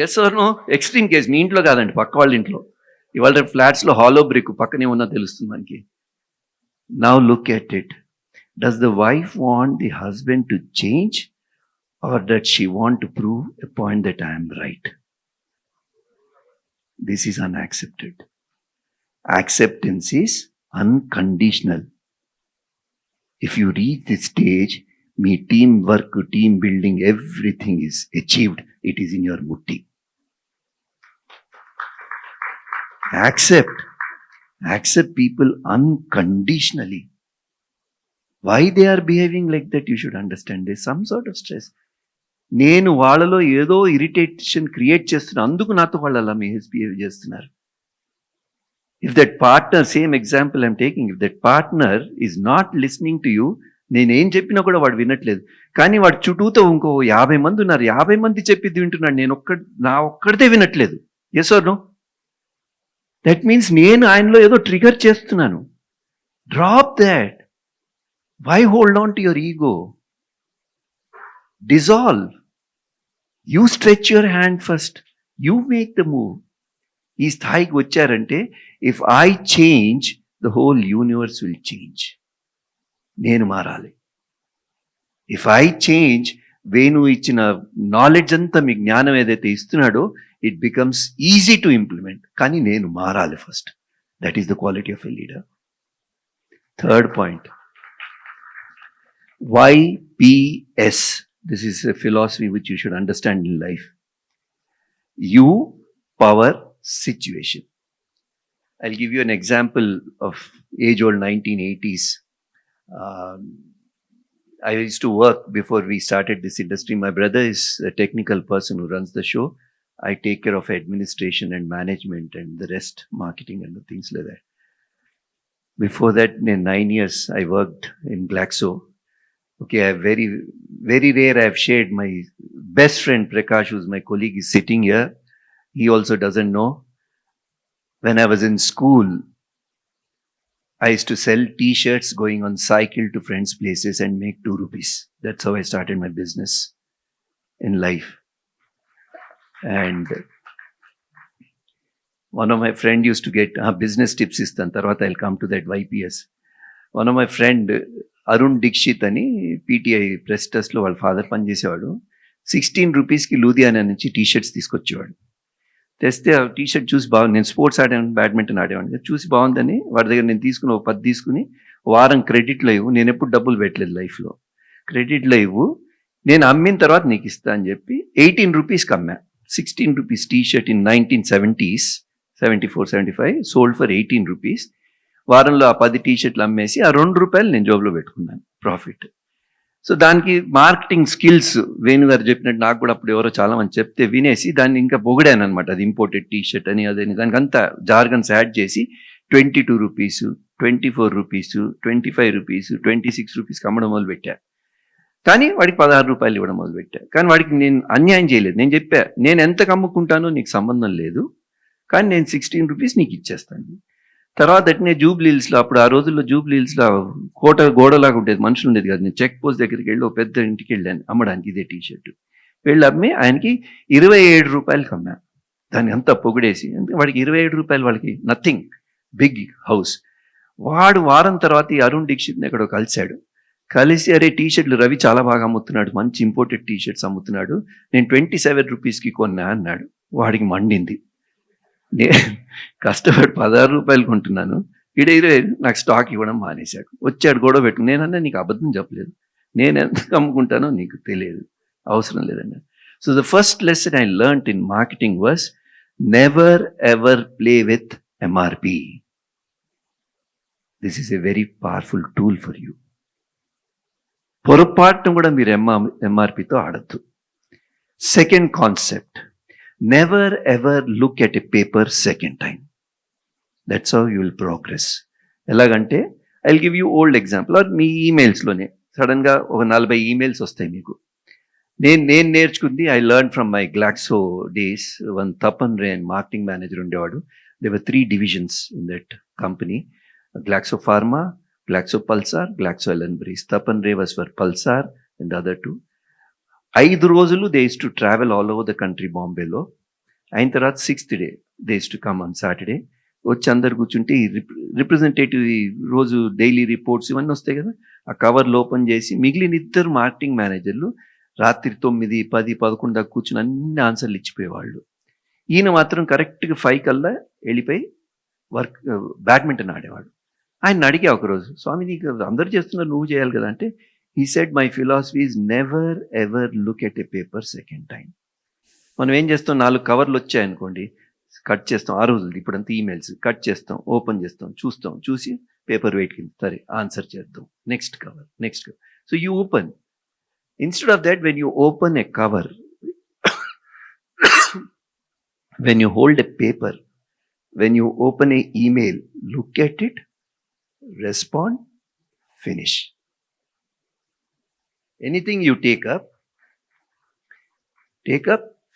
Yes or no? Extreme case, మీ ఇంట్లో కాదండి, పక్క వాళ్ళ ఇంట్లో. ఇవాళ ఫ్లాట్స్లో హాలో బ్రిక్ పక్కనే ఉన్నా తెలుస్తుంది మనకి. Now look at it. Does the wife want the husband to change, or does she want to prove a point that I am right? This is unaccepted. Acceptance is unconditional. If you reach this stage, me teamwork, team building, everything is achieved. It is in your mutti. Accept people unconditionally. Why they are behaving like that, you should understand. There's some sort of stress. నేను వాళ్ళలో ఏదో irritation create చేస్తున్నా, అందుకు నాతో వాళ్ళు అలా behave చేస్తున్నారు. If that partner, same example I'm taking, if that partner is not listening to you, నేనేం చెప్పినా కూడా వాడు వినట్లేదు, కానీ వాడు చుట్టూతో ఇంకో 50 మంది ఉన్నారు, 50 మంది చెప్పిద్ది వింటున్నాడు, నా ఒక్కడితే వినట్లేదు. Yes or no? That means నేను ఆయనలో ఏదో ట్రిగర్ చేస్తున్నాను. Drop that. Why hold on to your ego? Dissolve. You stretch your hand first. You make the move. ఈ స్థాయికి వచ్చారంటే, if I change, the whole universe will change. నేను మారాలి. If I change, Venu ఇచ్చిన నాలెడ్జ్ అంతా, మీ జ్ఞానం ఏదైతే ఇస్తున్నాడో, it becomes easy to implement. కానీ నేను మారాలి first. That is the quality of a leader. Third point. YPS. This is a philosophy which you should understand in life. You, power, situation. I'll give you an example of age-old 1980s. I used to work before we started this industry. My brother is a technical person who runs the show. I take care of administration and management and the rest, marketing and the things like that. Before that, in 9 years, I worked in Glaxo. Okay, very, very rare I have shared. My best friend Prakash, who's my colleague, is sitting here. He also doesn't know. When I was in school, I used to sell t-shirts going on cycle to friends' places and make 2 rupees. That's how I started my business in life. And one of my friend used to get business tips istan. Tarvata I'll come to that YPS. One of my friend, Arun Dikshit అని PTI press టెస్ట్లో వాళ్ళ father పనిచేసేవాడు. 16 రూపీస్కి లూధియానా నుంచి T shirts తీసుకొచ్చేవాడు. తెస్తే ఆ T shirt చూసి బాగుంది, నేను స్పోర్ట్స్ ఆడేవాడిని, బ్యాడ్మింటన్ ఆడేవాడిని, చూసి బాగుందని వాడి దగ్గర నేను తీసుకుని 10 తీసుకుని, వారం క్రెడిట్లో ఇవ్వు, నేను ఎప్పుడు డబ్బులు పెట్టలేదు లైఫ్లో, క్రెడిట్లో ఇవ్వు, నేను అమ్మిన తర్వాత నీకు ఇస్తా అని చెప్పి 18 రూపీస్కి అమ్మా. 16 rupees T-shirt in 1970s, 74, 75 sold for 18 rupees. వారంలో ఆ 10 టీషర్ట్లు అమ్మేసి ఆ 2 రూపాయలు నేను జోబులో పెట్టుకున్నాను ప్రాఫిట్. సో దానికి మార్కెటింగ్ స్కిల్స్ వేణు గారు చెప్పినట్టు నాకు కూడా అప్పుడు ఎవరో చాలా మంది చెప్తే వినేసి దాన్ని ఇంకా పొగిడాను అనమాట. అది ఇంపోర్టెడ్ టీషర్ట్ అని, అదని, దానికి అంతా జార్గన్స్ యాడ్ చేసి 22 రూపీస్, 24 రూపీస్, 25 రూపీస్, 26 రూపీస్కి అమ్మడం మొదలుపెట్టా. కానీ వాడికి 16 రూపాయలు ఇవ్వడం మొదలుపెట్టా. కానీ వాడికి నేను అన్యాయం చేయలేదు. నేను చెప్పా, నేను ఎంత అమ్ముకుంటానో నీకు సంబంధం లేదు, కానీ నేను 16 రూపీస్ నీకు ఇచ్చేస్తాను. తర్వాత అట్నే జూబ్లీహిల్స్లో, అప్పుడు ఆ రోజుల్లో జూబ్లీహిల్స్లో గోడలాగా ఉండేది, మనుషులు ఉండేది కాదు. నేను చెక్ పోస్ట్ దగ్గరికి వెళ్ళి ఒక పెద్ద ఇంటికి వెళ్ళాను అమ్మడానికి ఇదే టీషర్ట్. వెళ్ళి అమ్మి ఆయనకి 27 రూపాయలకి అమ్మా. దాన్ని అంతా పొగిడేసి, వాడికి 27 రూపాయలు, వాళ్ళకి నథింగ్, బిగ్ హౌస్. వాడు వారం తర్వాత ఈ అరుణ్ దీక్షిత్ని ఎక్కడో కలిశాడు. కలిసి, అరే టీషర్ట్లు రవి చాలా బాగా అమ్ముతున్నాడు, మంచి ఇంపోర్టెడ్ టీషర్ట్స్ అమ్ముతున్నాడు, నేను 27 రూపీస్కి కొన్నా అన్నాడు. వాడికి మండింది. నేను కష్టపడి 16 రూపాయలు కొంటున్నాను, ఈడ 20 నాకు స్టాక్ ఇవ్వడం మానేశాడు. వచ్చాడు గొడవ పెట్టుకుని. నేనన్నా నీకు అబద్ధం చెప్పలేదు, నేను ఎంత అమ్ముకుంటానో నీకు తెలియదు, అవసరం లేదండి. So the first lesson I learned in marketing was never ever play with MRP. This is a very powerful tool for you. పొరపాటును కూడా మీరు ఎంఆర్పితో ఆడద్దు. Second concept, never ever look at a paper second time. That's how you will progress. ఎలాగంటే I will give you old example. Or మీ ఈమెయిల్స్లోనే సడన్గా ఒక 40 ఈమెయిల్స్ వస్తాయి మీకు. నేను నేర్చుకుంది I learn from my Glaxo days. One Tapan Ray and marketing manager ఉండేవాడు. There were 3 divisions in that company. Glaxo pharma, Glaxo Pulsar, Glaxo Allenburys. Tapan Ray was for Pulsar and other 2. 5 రోజులు they use to travel all over the country బాంబేలో. అయిన తర్వాత 6th day they use to come on Saturday. వచ్చి అందరు కూర్చుంటే ఈ representative రోజు daily reports ఇవన్నీ వస్తాయి కదా, ఆ కవర్లు ఓపెన్ చేసి మిగిలిన 2 మార్కెటింగ్ మేనేజర్లు రాత్రి 9, 10, 11 దాకా కూర్చుని అన్ని ఆన్సర్లు ఇచ్చిపోయేవాళ్ళు. ఈయన మాత్రం కరెక్ట్గా 5 కల్లా వెళ్ళిపోయి బ్యాడ్మింటన్ ఆడేవాడు. ఆయన అడిగా ఒకరోజు, స్వామి నీకు అందరు చేస్తున్నారు నువ్వు చేయాలి కదా అంటే, he said my philosophy is never ever look at a paper second time. మనం ఏం చేస్తాం, 4 కవర్లు వచ్చాయనుకోండి, కట్ చేస్తాం. ఆ రోజులు ఇప్పుడంతా ఈమెయిల్స్ కట్ చేస్తాం, ఓపెన్ చేస్తాం, చూసి పేపర్ వెయిట్ కింద సరే ఆన్సర్ చేద్దాం, next cover. So you open. Instead of that, when you open a cover, when you hold a paper, when you open an email, look at it, respond, finish. Anything you take up,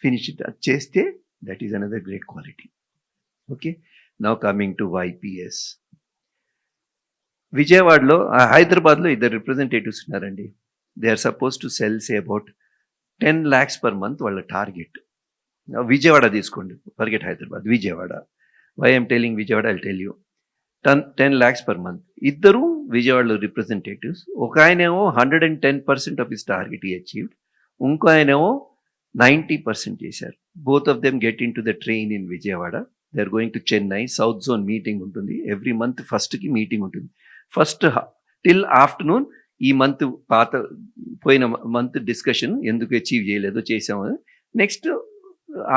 finish it. Cheste, that is another great quality. Okay. Now coming to YPS. విజయవాడలో, హైదరాబాద్లో 2 representatives ఉన్నారండి. They are supposed to sell, say, about 10 lakhs per month వాళ్ళ target. Vijayawada తీసుకోండి, forget Hyderabad, Vijayawada. Why I'm telling Vijayawada, I'll tell you. 10 lakhs per month. ఇద్దరు విజయవాడలో representatives. ఒక ఆయనేమో 110% of his target is achieved, ఇంకో ఆయనేమో 90% చేశారు. Both of them get into the train in Vijayawada. They are going to Chennai. South zone meeting ఉంటుంది every month. ఫస్ట్కి meeting ఉంటుంది. ఫస్ట్ టిల్ ఆఫ్టర్నూన్ ఈ మంత్ పోయిన మంత్ డిస్కషన్, ఎందుకు అచీవ్ చేయలేదో చేసాము. Next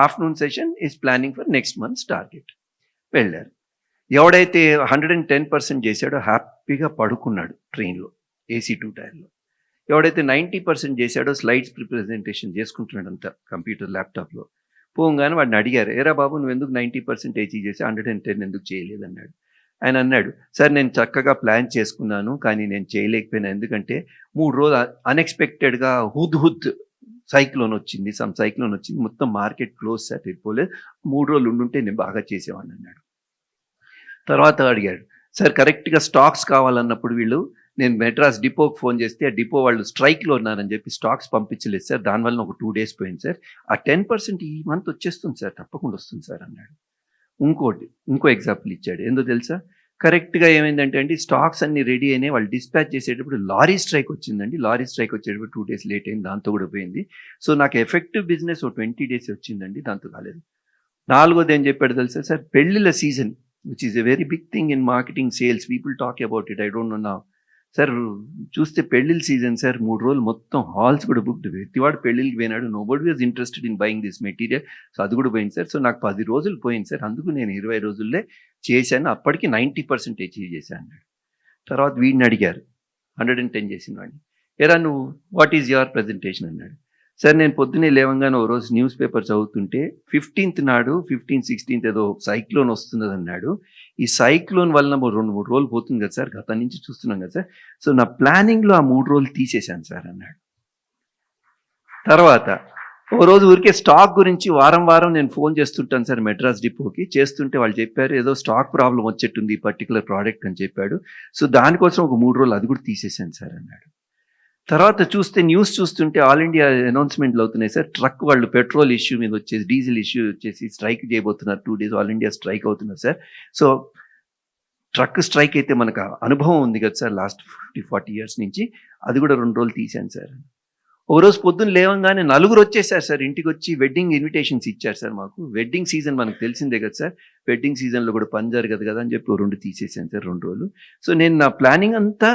afternoon session is planning for next month's target. వెళ్ళారు. ఎవడైతే 110% చేశాడో హ్యాపీగా పడుకున్నాడు ట్రైన్లో, AC 2 టైర్లో. ఎవడైతే 90% చేశాడో స్లైడ్స్ ప్రిప్రజెంటేషన్ చేసుకుంటున్నాడు అంతా కంప్యూటర్ ల్యాప్టాప్లో. పోగానే వాడిని అడిగారు, ఏరా బాబు నువ్వు ఎందుకు 90% అచీవ్ చేసి 110 ఎందుకు చేయలేదన్నాడు. ఆయన అన్నాడు, సార్ నేను చక్కగా ప్లాన్ చేసుకున్నాను కానీ నేను చేయలేకపోయినా, ఎందుకంటే 3 రోజులు అన్ఎక్స్పెక్టెడ్గా హుద్ సైక్లోన్ వచ్చింది, మొత్తం మార్కెట్ క్లోజ్ సార్, అయిపోలేదు. 3 రోజులు ఉండుంటే నేను బాగా చేసేవాడిని అన్నాడు. తర్వాత అడిగాడు, సార్ కరెక్ట్గా స్టాక్స్ కావాలన్నప్పుడు వీళ్ళు, నేను మెడ్రాస్ డిపోకి ఫోన్ చేస్తే ఆ డిపో వాళ్ళు స్ట్రైక్లో ఉన్నారని చెప్పి స్టాక్స్ పంపించలేదు సార్, దానివల్ల ఒక 2 days పోయింది సార్. ఆ 10% ఈ మంత్ వచ్చేస్తుంది సార్, తప్పకుండా వస్తుంది సార్ అన్నాడు. ఇంకో ఎగ్జాంపుల్ ఇచ్చాడు. ఏందో తెలుసా, కరెక్ట్గా ఏమైందంటే అండి, స్టాక్స్ అన్ని రెడీ అయినాయి, వాళ్ళు డిస్పాచ్ చేసేటప్పుడు లారీ స్ట్రైక్ వచ్చిందండి. లారీ స్ట్రైక్ వచ్చేటప్పుడు 2 days లేట్ అయింది, దాంతో కూడా పోయింది. సో నాకు ఎఫెక్టివ్ బిజినెస్ 20 days వచ్చిందండి, దాంతో కాలేదు. 4వది ఏం చెప్పాడు తెలుసా సార్, పెళ్ళిళ్ళ season, which is a very big thing in marketing sales. People talk about it, I don't know now. Sir చూస్తే పెళ్ళిళ్ళ సీజన్ సార్, 3 రోజులు మొత్తం హాల్స్ కూడా బుక్డ్. ప్రతివాడు పెళ్ళిళ్ళకి పోయినాడు, nobody was interested in buying this material. So అది కూడా పోయింది సార్. సో నాకు 10 రోజులు పోయింది సార్, అందుకు నేను 20 రోజుల్లో చేశాను, అప్పటికి 90% అచీవ్ చేశాను అన్నాడు. తర్వాత వీడిని అడిగారు, 110 చేసిన వాడిని, ఎరా నువ్వు వాట్ ఈజ్ యువర్ ప్రజెంటేషన్ అన్నాడు. సార్ నేను పొద్దున్నే లేవంగానే ఓ రోజు న్యూస్ పేపర్ చదువుతుంటే 15th నాడు 15, 16 ఏదో సైక్లోన్ వస్తున్నది అన్నాడు. ఈ సైక్లోన్ వల్ల 2-3 రోజులు పోతుంది కదా సార్, గత నుంచి చూస్తున్నాం కదా సార్. సో నా ప్లానింగ్లో ఆ 3 రోజులు తీసేశాను సార్ అన్నాడు. తర్వాత ఓ రోజు ఊరికే స్టాక్ గురించి వారం నేను ఫోన్ చేస్తుంటాను సార్ మెడ్రాస్ డిపోకి. చేస్తుంటే వాళ్ళు చెప్పారు ఏదో స్టాక్ ప్రాబ్లం వచ్చేట్టుంది ఈ పర్టికులర్ ప్రోడక్ట్ అని చెప్పాడు. సో దానికోసం ఒక 3 రోజులు అది కూడా తీసేశాను సార్ అన్నాడు. తర్వాత చూస్తే న్యూస్ చూస్తుంటే ఆల్ ఇండియా అనౌన్స్మెంట్లు అవుతున్నాయి సార్, ట్రక్ వాళ్ళు పెట్రోల్ ఇష్యూ మీద వచ్చేసి, డీజిల్ ఇష్యూ వచ్చేసి స్ట్రైక్ చేయబోతున్నారు, 2 days ఆల్ ఇండియా స్ట్రైక్ అవుతున్నారు సార్. సో ట్రక్ స్ట్రైక్ అయితే మనకు అనుభవం ఉంది కదా సార్ లాస్ట్ 50-40 years నుంచి, అది కూడా 2 రోజులు తీశాను సార్. ఒక రోజు పొద్దున్న లేవంగానే 4 వచ్చేసారు సార్, ఇంటికి వచ్చి వెడ్డింగ్ ఇన్విటేషన్స్ ఇచ్చారు సార్. మాకు వెడ్డింగ్ సీజన్ మనకు తెలిసిందే కదా సార్, వెడ్డింగ్ సీజన్లో కూడా పని జరగదు కదా అని చెప్పి 2 తీసేసాను సార్ 2 రోజులు. సో నేను నా ప్లానింగ్ అంతా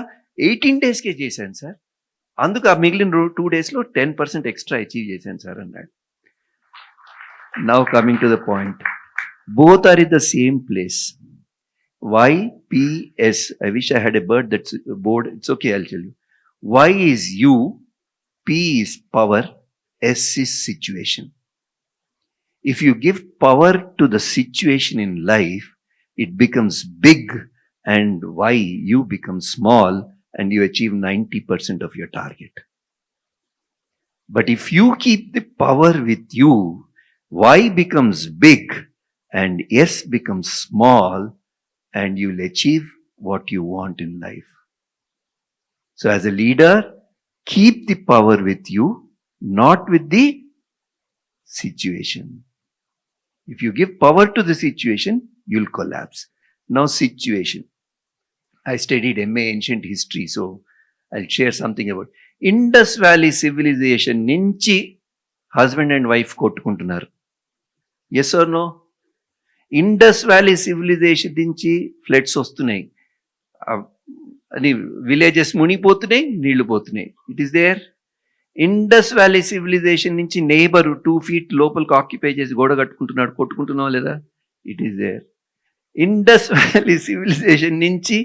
18 daysకే చేశాను సార్. అందుకు ఆ మిగిలిన 2 డేస్లో 10% ఎక్స్ట్రా అచీవ్ చేశాను సార్ అన్నాడు. Now coming to the point, both are in the same place. YPS. I wish I had a bird that's board. It's okay, I'll tell you. Y is you, P is power, S is situation. If you give power to the situation in life, it becomes big, and Y, you become small, and you achieve 90% of your target. But if you keep the power with you, Y becomes big and S becomes small, and you'll achieve what you want in life. So as a leader, keep the power with you, not with the situation. If you give power to the situation, you'll collapse. Now situation. I studied MA Ancient History, so I'll share something about Indus Valley Civilization నుంచి husband and wife కొట్టుకుంటున్నారు. Yes or no? Indus valley civilisation నుంచి floods వస్తున్నాయి, అని villages మునిగిపోతున్నాయి, నీళ్లు పోతున్నాయి. It is there. Indus valley civilisation నుంచి neighbour 2 feet లోపలికి ఆక్యుపై చేసి గోడ కట్టుకుంటున్నాడు, కొట్టుకుంటున్నావు లేదా? It is there. Indus valley civilisation నుంచి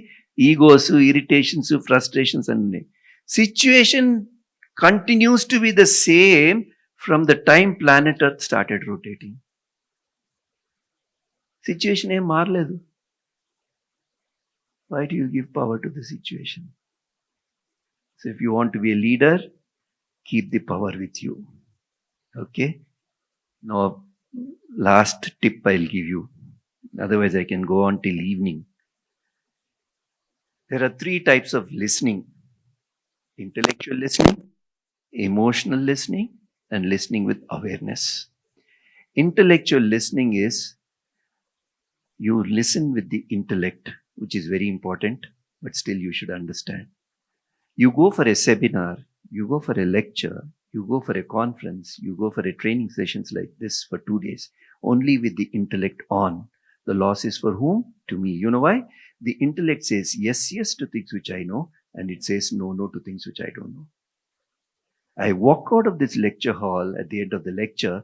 ఈగోస్, ఇరిటేషన్స్, ఫ్రస్ట్రేషన్స్ అన్నీ. Situation continues to be the same from the time planet Earth started rotating. Situation ఏం మారలేదు. Why do you give power to the situation? So if you want to be a leader, keep the power with you. Okay? Now, last tip I'll give you. Otherwise I can go on till evening. There are 3 types of listening: intellectual listening, emotional listening, and listening with awareness. Intellectual listening is you listen with the intellect, which is very important, but still you should understand. You go for a seminar, you go for a lecture, you go for a conference, you go for a training sessions like this for 2 days, only with the intellect on. The loss is for whom? To me. You know why? The intellect says yes, yes to things which I know, and it says no, no to things which I don't know. I walk out of this lecture hall at the end of the lecture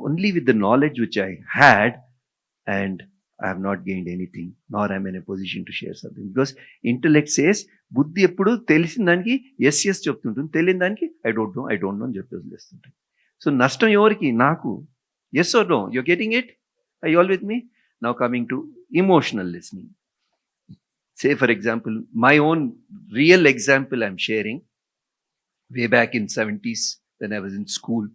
only with the knowledge which I had, and I have not gained anything, nor am I in a position to share something. Because intellect says, బుద్ధి ఎప్పుడు తెలిసిన దానికి yes yes చెప్తుంటుంది, తెలియని దానికి I don't no అని చెప్పి వదిలేస్తుంటుంది. So నష్టం ఎవరికి? నాకు. Yes or no? You're getting it? I all with me? Now coming to emotional listening. Say for example, my own real example I'm sharing. Way back in 70s when I was in school,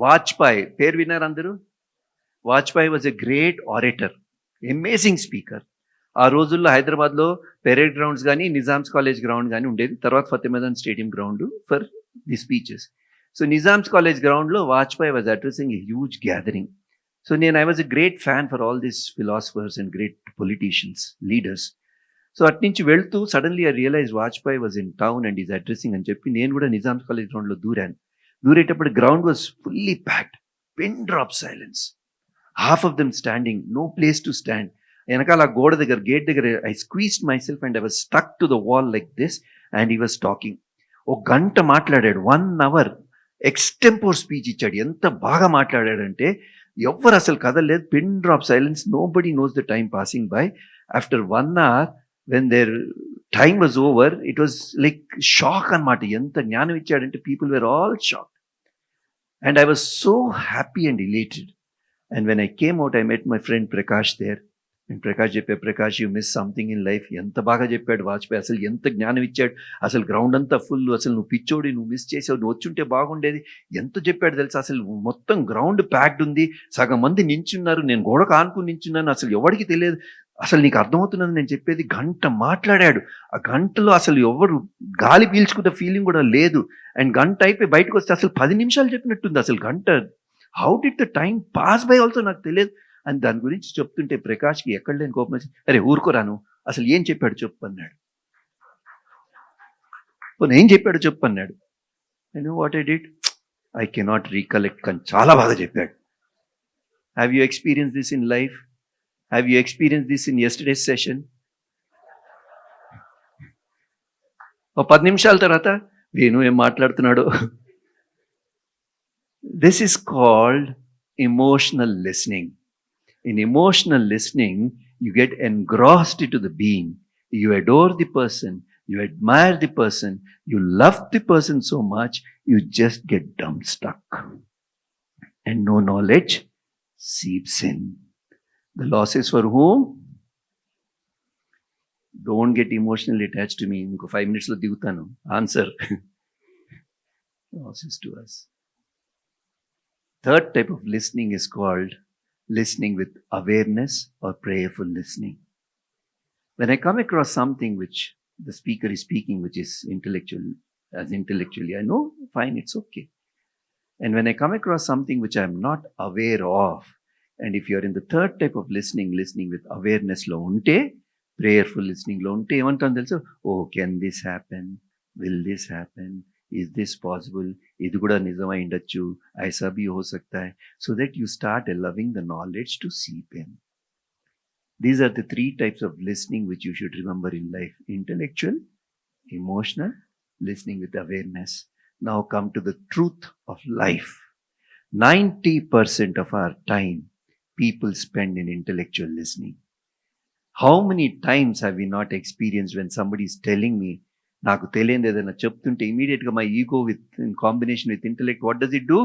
Vajpayee, పేరు విన్నారు అందరూ? Vajpayee was a great orator, amazing speaker. ఆ రోజుల్లో హైదరాబాద్లో parade grounds కానీ, Nizams college ground కానీ ఉండేది. తర్వాత Fateh Maidan stadium ground for the speeches. So Nizam's college గ్రౌండ్లో Vajpayee was addressing a huge gathering. So I was a great fan for all these philosophers and great politicians, leaders. So అట్నుంచి వెళ్తూ suddenly I realise Vajpayee was in town and is addressing అని చెప్పి నేను కూడా Nizam's college గ్రౌండ్లో దూరాను. దూరేటప్పుడు ground was fully packed, pin drop silence, half of them standing, no place to stand. వెనకాల గోడ దగ్గర, గేట్ దగ్గర I squeezed my self and I was stuck to the wall like this, and he was talking. 1 గంట మాట్లాడాడు, 1 hour extempore speech ఇచ్చాడు. ఎంత బాగా మాట్లాడాడంటే ఎవ్వరు అసలు కదలలేదు, pin drop silence, nobody knows the time passing by. After 1 hour when there time was over, it was like shock అనమాట. ఎంత జ్ఞానం ఇచ్చాడంటే people were all shock, and I was so happy and elated. And when I came out, I met my friend Prakash there. And Prakash చెప్పాడు, Prakash you miss something in life. ఎంత బాగా చెప్పాడు వాజ్పేయి, అసలు ఎంత జ్ఞానం ఇచ్చాడు, అసలు గ్రౌండ్ అంతా ఫుల్, అసలు నువ్వు పిచ్చోడి, నువ్వు మిస్ చేసావు, నువ్వు వచ్చుంటే బాగుండేది. ఎంత చెప్పాడు తెలుసా? అసలు మొత్తం గ్రౌండ్ ప్యాక్డ్ ఉంది, సగం మంది నించున్నారు, నేను గోడకు ఆనుకుని నించున్నాను, అసలు ఎవరికి తెలియదు. అసలు నీకు అర్థమవుతున్నది నేను చెప్పేది? 1 గంట మాట్లాడాడు. ఆ గంటలో అసలు ఎవరు గాలి పీల్చుకున్న ఫీలింగ్ కూడా లేదు. అండ్ 1 గంట అయిపోయి బయటకు వస్తే అసలు 10 నిమిషాలు చెప్పినట్టుంది. అసలు 1 గంట how did the time pass by also నాకు తెలియదు. అని దాని గురించి చెప్తుంటే ప్రకాష్కి ఎక్కడ లేని కోపం వచ్చి, అరే ఊరుకోరాను, అసలు ఏం చెప్పాడు చెప్పు అన్నాడు. ఏం చెప్పాడు చెప్పు అన్నాడు. I know what I did, I cannot recollect, కానీ చాలా బాగా చెప్పాడు. Have you experience this in life? Have you experience this in yesterday's session? 10 నిమిషాల తర్వాత Venu em మాట్లాడుతున్నాడు. This is called emotional listening. In emotional listening, you get engrossed into the being. You adore the person, you admire the person, you love the person so much, you just get dumb stuck. And no knowledge seeps in. The loss is for whom? Don't get emotionally attached to me. ఇంకో 5 minutes లో దిగుతాను. Answer. Loss is to us. Third type of listening is called listening with awareness or prayerful listening. When I come across something which the speaker is speaking, which is intellectual, as intellectually, I know, fine, it's okay. And when I come across something which I'm not aware of, and if you're in the third type of listening, listening with awareness lo unte, prayerful listening lo unte, emantam telusu, oh, can this happen? Will this happen? Is this possible? ఇది కూడా నిజమై ఉండొచ్చు. ऐसा भी हो सकता है. So that you start allowing the knowledge to seep in. These are the 3 types of listening which you should remember in life. Intellectual, emotional, listening with awareness. Now come to the truth of life. 90% of our time people spend in intellectual listening. How many times have we not experienced when somebody is telling me, నాకు తెలియదు ఏదైనా చెప్తుంటే ఇమీడియట్గా my ego with in combination with intellect what does it do?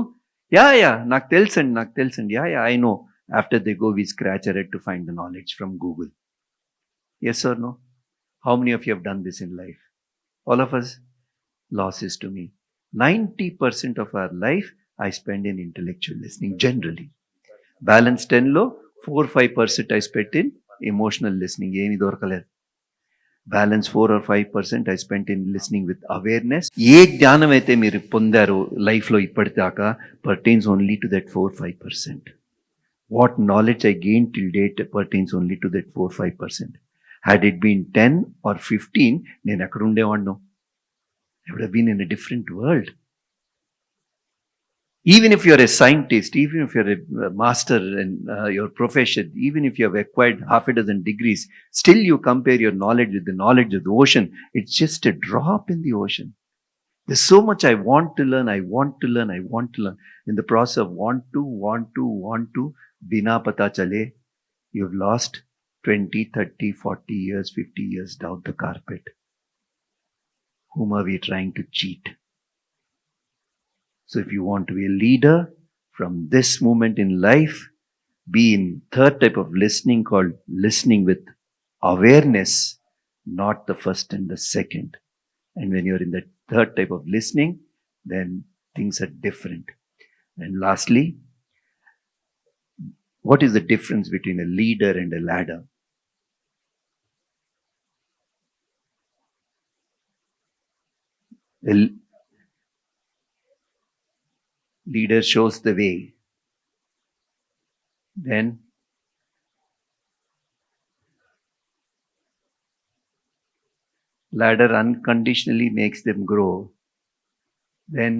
Yeah నాకు తెలుసండి yeah I know. After they go, we scratch our head to find the knowledge from Google. Yes or no? How many of you have done this in life? All of us? Losses to me. 90% of our life I spend in intellectual listening generally. Balance 10 lo 4-5% I spent in emotional listening. Emi dorkaledu. Balance 4 or 5% I spent in listening with awareness. ఏ జ్ఞానం అయితే మీరు పొందారో లైఫ్లో ఇప్పటిదాకా pertains only to that 4-5%. What knowledge I gained till date pertains only to that 4-5%. Had it been 10 or 15, నేను ఎక్కడ ఉండేవాడినో? I would have been in a different world. Even if you're a scientist, even if you're a master in your profession, even if you have acquired half a dozen degrees, still you compare your knowledge with the knowledge of the ocean. It's just a drop in the ocean. There's so much I want to learn. In the process of want to, bina pata chale, you've lost 20, 30, 40 years, 50 years down the carpet. Whom are we trying to cheat? So if you want to be a leader from this moment in life, be in third type of listening called listening with awareness, not the first and the second. And when you're in the third type of listening, then things are different. And lastly, what is the difference between a leader and a ladder? A leader shows the way. Then ladder unconditionally makes them grow. Then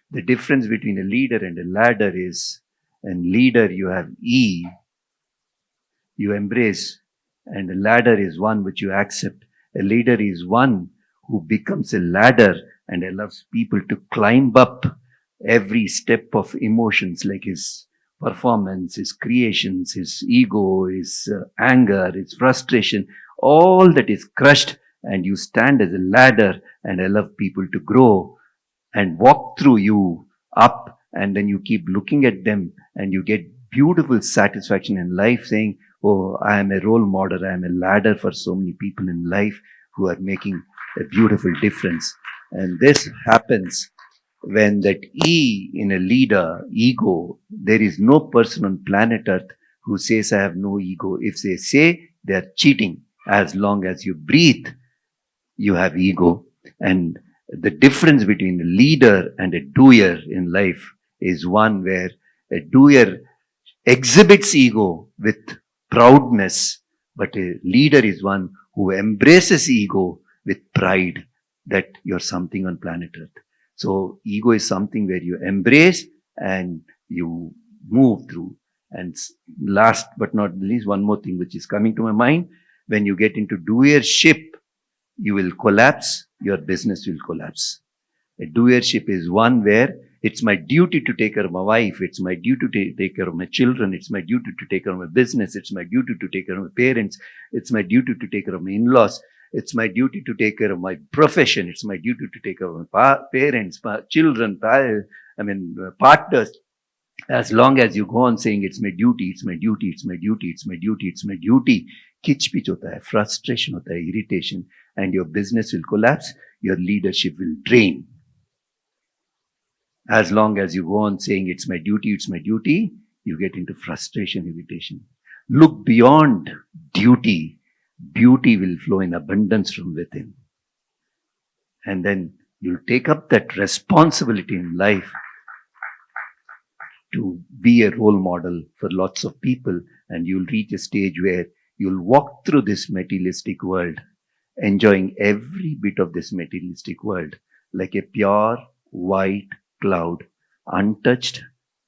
the difference between a leader and a ladder is, in leader you have E, you embrace, and a ladder is one which you accept. A leader is one who becomes a ladder and allows people to climb up every step of emotions, like his performance, his creations, his ego, his anger, his frustration, all that is crushed, and you stand as a ladder and allow people to grow and walk through you up, and then you keep looking at them and you get beautiful satisfaction in life, saying, oh, I am a role model, I am a ladder for so many people in life who are making a beautiful difference. And this happens when that E in a leader, ego, there is no person on planet Earth who says I have no ego. If they say, they are cheating. As long as you breathe, you have ego. And the difference between a leader and a doer in life is one where a doer exhibits ego with proudness, but a leader is one who embraces ego with pride that you're something on planet Earth. So ego is something where you embrace and you move through. And last but not least, one more thing which is coming to my mind, when you get into doership, you will collapse, your business will collapse. A doership is one where it's my duty to take care of my wife, it's my duty to take care of my children, it's my duty to take care of my business, it's my duty to take care of my parents, it's my duty to take care of my in-laws, it's my duty to take care of my profession, it's my duty to take care of my parents, my children, partners. As long as you go on saying it's my duty, it's my duty, it's my duty, it's my duty, it's my duty, खिच pitch होता है, frustration होता है, irritation, and your business will collapse, your leadership will drain. As long as you go on saying it's my duty, you get into frustration, irritation. Look beyond duty. Beauty will flow in abundance from within. And then you'll take up that responsibility in life to be a role model for lots of people, and you'll reach a stage where you'll walk through this materialistic world, enjoying every bit of this materialistic world like a pure white cloud, untouched,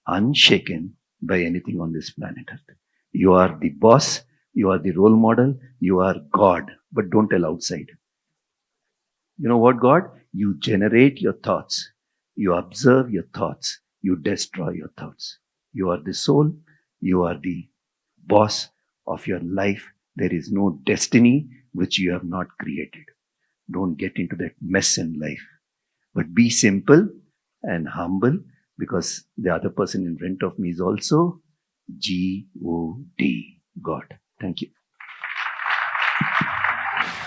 unshaken by anything on this planet Earth. You are the boss, you are the role model, you are God, but don't tell outside. You know what, God? You generate your thoughts, you observe your thoughts, you destroy your thoughts. You are the soul, you are the boss of your life. There is no destiny which you have not created. Don't get into that mess in life, but be simple and humble, because the other person in front of me is also G-O-D, God. Thank you.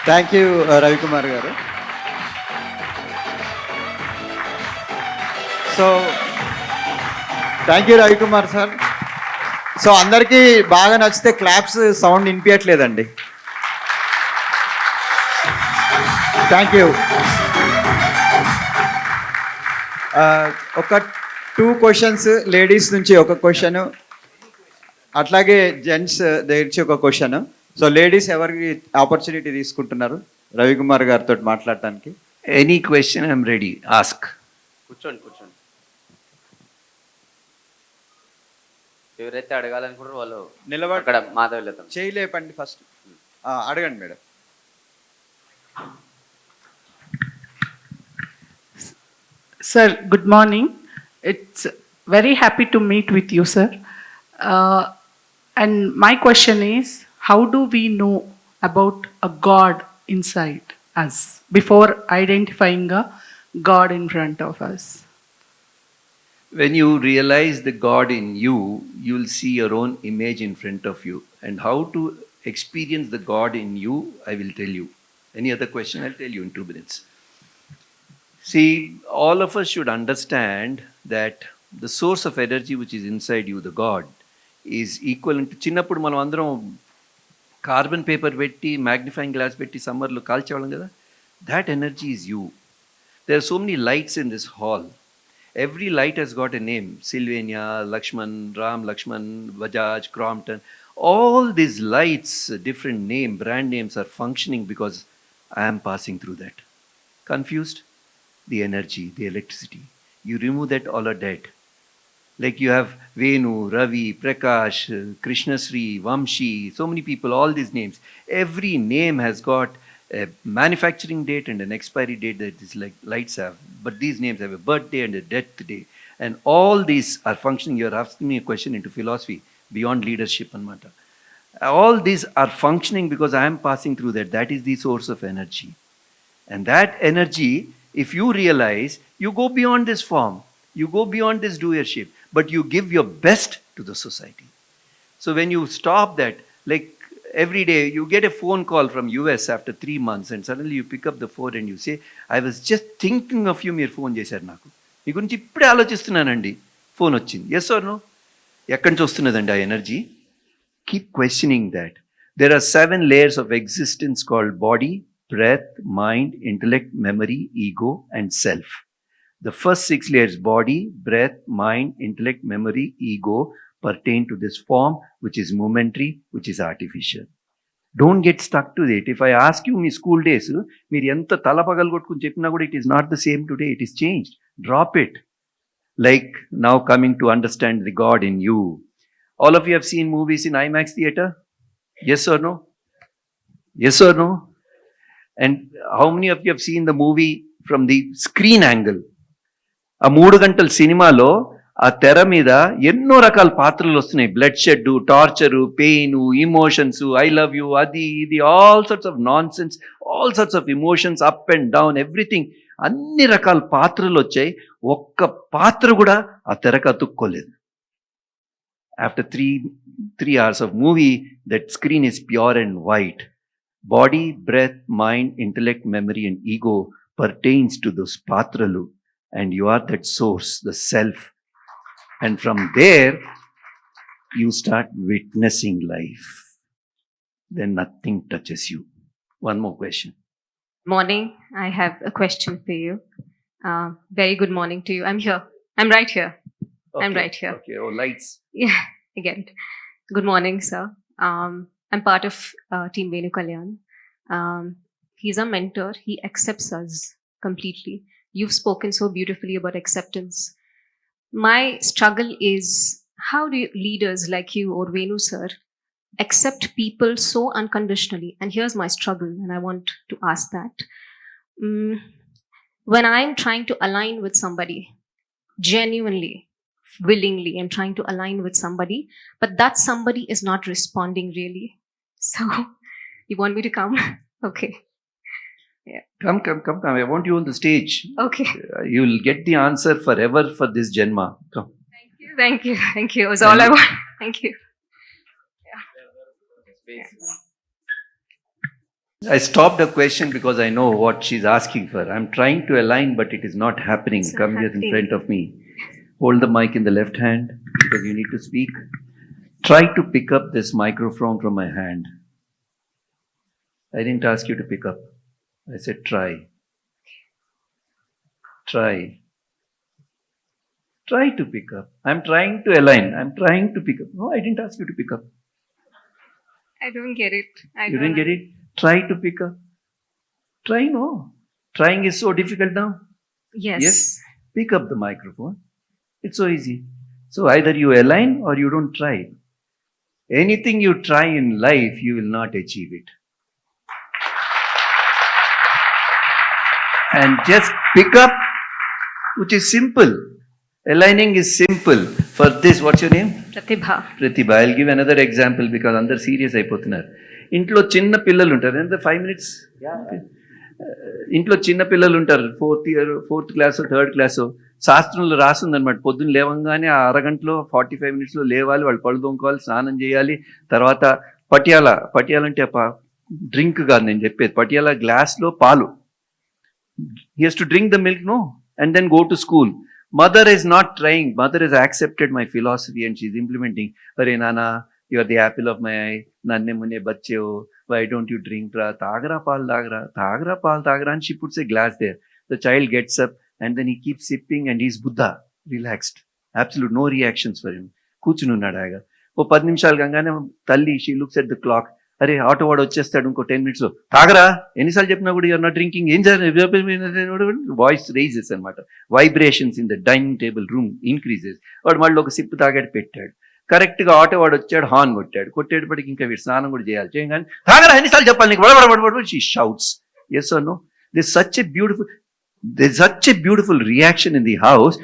Thank you Ravi Kumar garu. So thank you Ravi Kumar sir. So అందరికీ బాగా నచ్చితే claps sound వినిపించట్లేదండి. Thank you. ఒక 2 questions ladies నుంచి ఒక question, అట్లాగే gents దగ్గర నుంచి ఒక క్వశ్చన్. సో లేడీస్ ఎవరికి ఆపర్చునిటీ తీసుకుంటున్నారు రవి కుమార్ గారితో మాట్లాడటానికి? Any question, I'm ready. Ask. కూర్చోండి. ఎవరైతే అడగాలనుకుంటారో వాళ్ళు నిలబడి అక్కడ మాధవ్ చేయలేపండి ఫస్ట్. అడగండి madam. Sir, good morning. It's very happy to meet with you, sir. And my question is, how do we know about a God inside us before identifying a God in front of us? When you realize the God in you, you'll see your own image in front of you. And how to experience the God in you, I will tell you. Any other question, I'll tell you in 2 minutes. See, all of us should understand that the source of energy which is inside you, the God, is equivalent to చిన్నప్పుడు మనం అందరం carbon paper పెట్టి magnifying glass పెట్టి సమ్మర్లో కాల్చేవాళ్ళం కదా. That energy is you. There are so many lights in this hall. Every light has got a name. Sylvania, Lakshman, Ram, Lakshman, Bajaj, Crompton. All these lights, different name, brand names are functioning because I am passing through that. Confused? The energy, the electricity. You remove that, all are dead. Like you have Venu, Ravi, Prakash, Krishnasri, Vamshi, so many people, all these names. Every name has got a manufacturing date and an expiry date that these like lights have. But these names have a birthday and a death day. And all these are functioning. You're asking me a question into philosophy, beyond leadership and matter. All these are functioning because I am passing through that. That is the source of energy. And that energy, if you realize, you go beyond this form, you go beyond this doership, but you give your best to the society. So when you stop that, like every day you get a phone call from US after 3 months, and suddenly you pick up the phone and you say, I was just thinking of you, మీరు phone చేశారు నాకు, మీ గురించి ఇప్పుడే ఆలోచిస్తున్నానండి, phone వచ్చింది. Yes or no? ఎక్కడి నుంచి వస్తున్నదండి ఆ energy? Keep questioning that. There are 7 layers of existence called body, breath, mind, intellect, memory, ego, and self. The first 6 layers, body, breath, mind, intellect, memory, ego, pertain to this form which is momentary, which is artificial. Don't get stuck to it. If I ask you me school days, మీరు ఎంత తల పగలగొట్టుకుని చెప్పినా కూడా it is not the same today. It is changed. Drop it. Like now coming to understand the God in you. All of you have seen movies in IMAX theater? Yes or no? Yes or no? And how many of you have seen the movie from the screen angle? ఆ 3 గంటల సినిమాలో ఆ తెర మీద ఎన్నో రకాల పాత్రలు వస్తున్నాయి. Bloodshed, torture, pain, emotions, I love you, అది ఇది, all sorts of nonsense, all sorts of emotions, up and down, everything. అన్ని రకాల పాత్రలు వచ్చాయి. ఒక్క పాత్ర కూడా ఆ తెరకు అతుక్కోలేదు. After three hours of movie, that screen is pure and white. Body, breath, mind, intellect, memory and ego pertains to those patralu, and you are that source, the self. And from there, you start witnessing life. Then nothing touches you. One more question. Morning. I have a question for you. Very good morning to you. I'm here. I'm right here. I'm right here. Okay. Oh, lights. Yeah, I get it. Good morning, sir. I'm part of Team Venu Kalyan. He's a mentor. He accepts us completely. You've spoken so beautifully about acceptance. My struggle is, how do leaders like you or Venu sir accept people so unconditionally? And here's my struggle, and I want to ask that. When I'm trying to align with somebody, genuinely, willingly, I'm trying to align with somebody, but that somebody is not responding really. So, you want me to come? Okay. Come. I want you on the stage. Okay. You'll get the answer forever for this Janma. Come. Thank you. That's all I want. Thank you. I stopped the question because I know what she's asking for. I'm trying to align, but it is not happening. It's not Come here in happening. front of me. Hold the mic in the left hand because you need to speak. Try to pick up this microphone from my hand. I didn't ask you to pick up. I said try. Try to pick up. I'm trying to align. I'm trying to pick up. No, I didn't ask you to pick up. I don't get it. You didn't get it? Try to pick up. Try, no. Trying is so difficult now. Yes. Pick up the microphone. It's so easy. So either you align or you don't try. Anything you try in life, you will not achieve it. And just pick up, which is simple. Aligning is simple. For this, what's your name? Pratibha. Pratibha. I'll give another example because అందరు serious అయిపోతున్నారు. ఇంట్లో చిన్న పిల్లలు ఉంటారు. ఎంత 5 minutes? ఇంట్లో చిన్న పిల్లలు ఉంటారు. 4th class, 3rd class. శాస్త్రంలో రాసిందనమాట. పొద్దున్న లేవంగానే ఆ అరగంటలో 45 minutes లేవాలి, వాళ్ళు పళ్ళు తోముకోవాలి, స్నానం చేయాలి. తర్వాత పటియాల అంటే డ్రింక్ కాదు నేను చెప్పేది. పటియాల గ్లాస్లో పాలు. He has to drink the milk, no? And then go to school. Mother is not trying. Mother has accepted my philosophy and she's implementing.Are Nana, you are the apple of my eye. Nanne munne bacche ho. Why don't you drink? Tagra paal tagra. And she puts a glass there. The child gets up and then he keeps sipping and he's Buddha. Relaxed. Absolute no reactions for him. Kuchununnadu haga. ఓ 10 నిమిషాలు కాగానే తల్లి she looks at the clock. అరే auto వాడు వచ్చేస్తాడు ఇంకో 10 minutes తాగరా, ఎన్నిసార్లు చెప్పినా కూడా యూఆర్ నాట్ డ్రింకింగ్, ఏం వాయిస్ రైజెస్ అనమాట. Vibrations in the dining table room increases. వాడు మళ్ళీ ఒక సిప్ తాగాడు పెట్టాడు. కరెక్ట్గా ఆటో వాడు వచ్చాడు, హార్న్ కొట్టేటప్పటికి ఇంకా వీడు స్నానం కూడా చేయాలి. చేయగానే తాగరా, ఎన్నిసార్లు చెప్పాలి నీకు, వడబడబడబడు she shouts. Yes or no? This such a beautiful reaction in the house.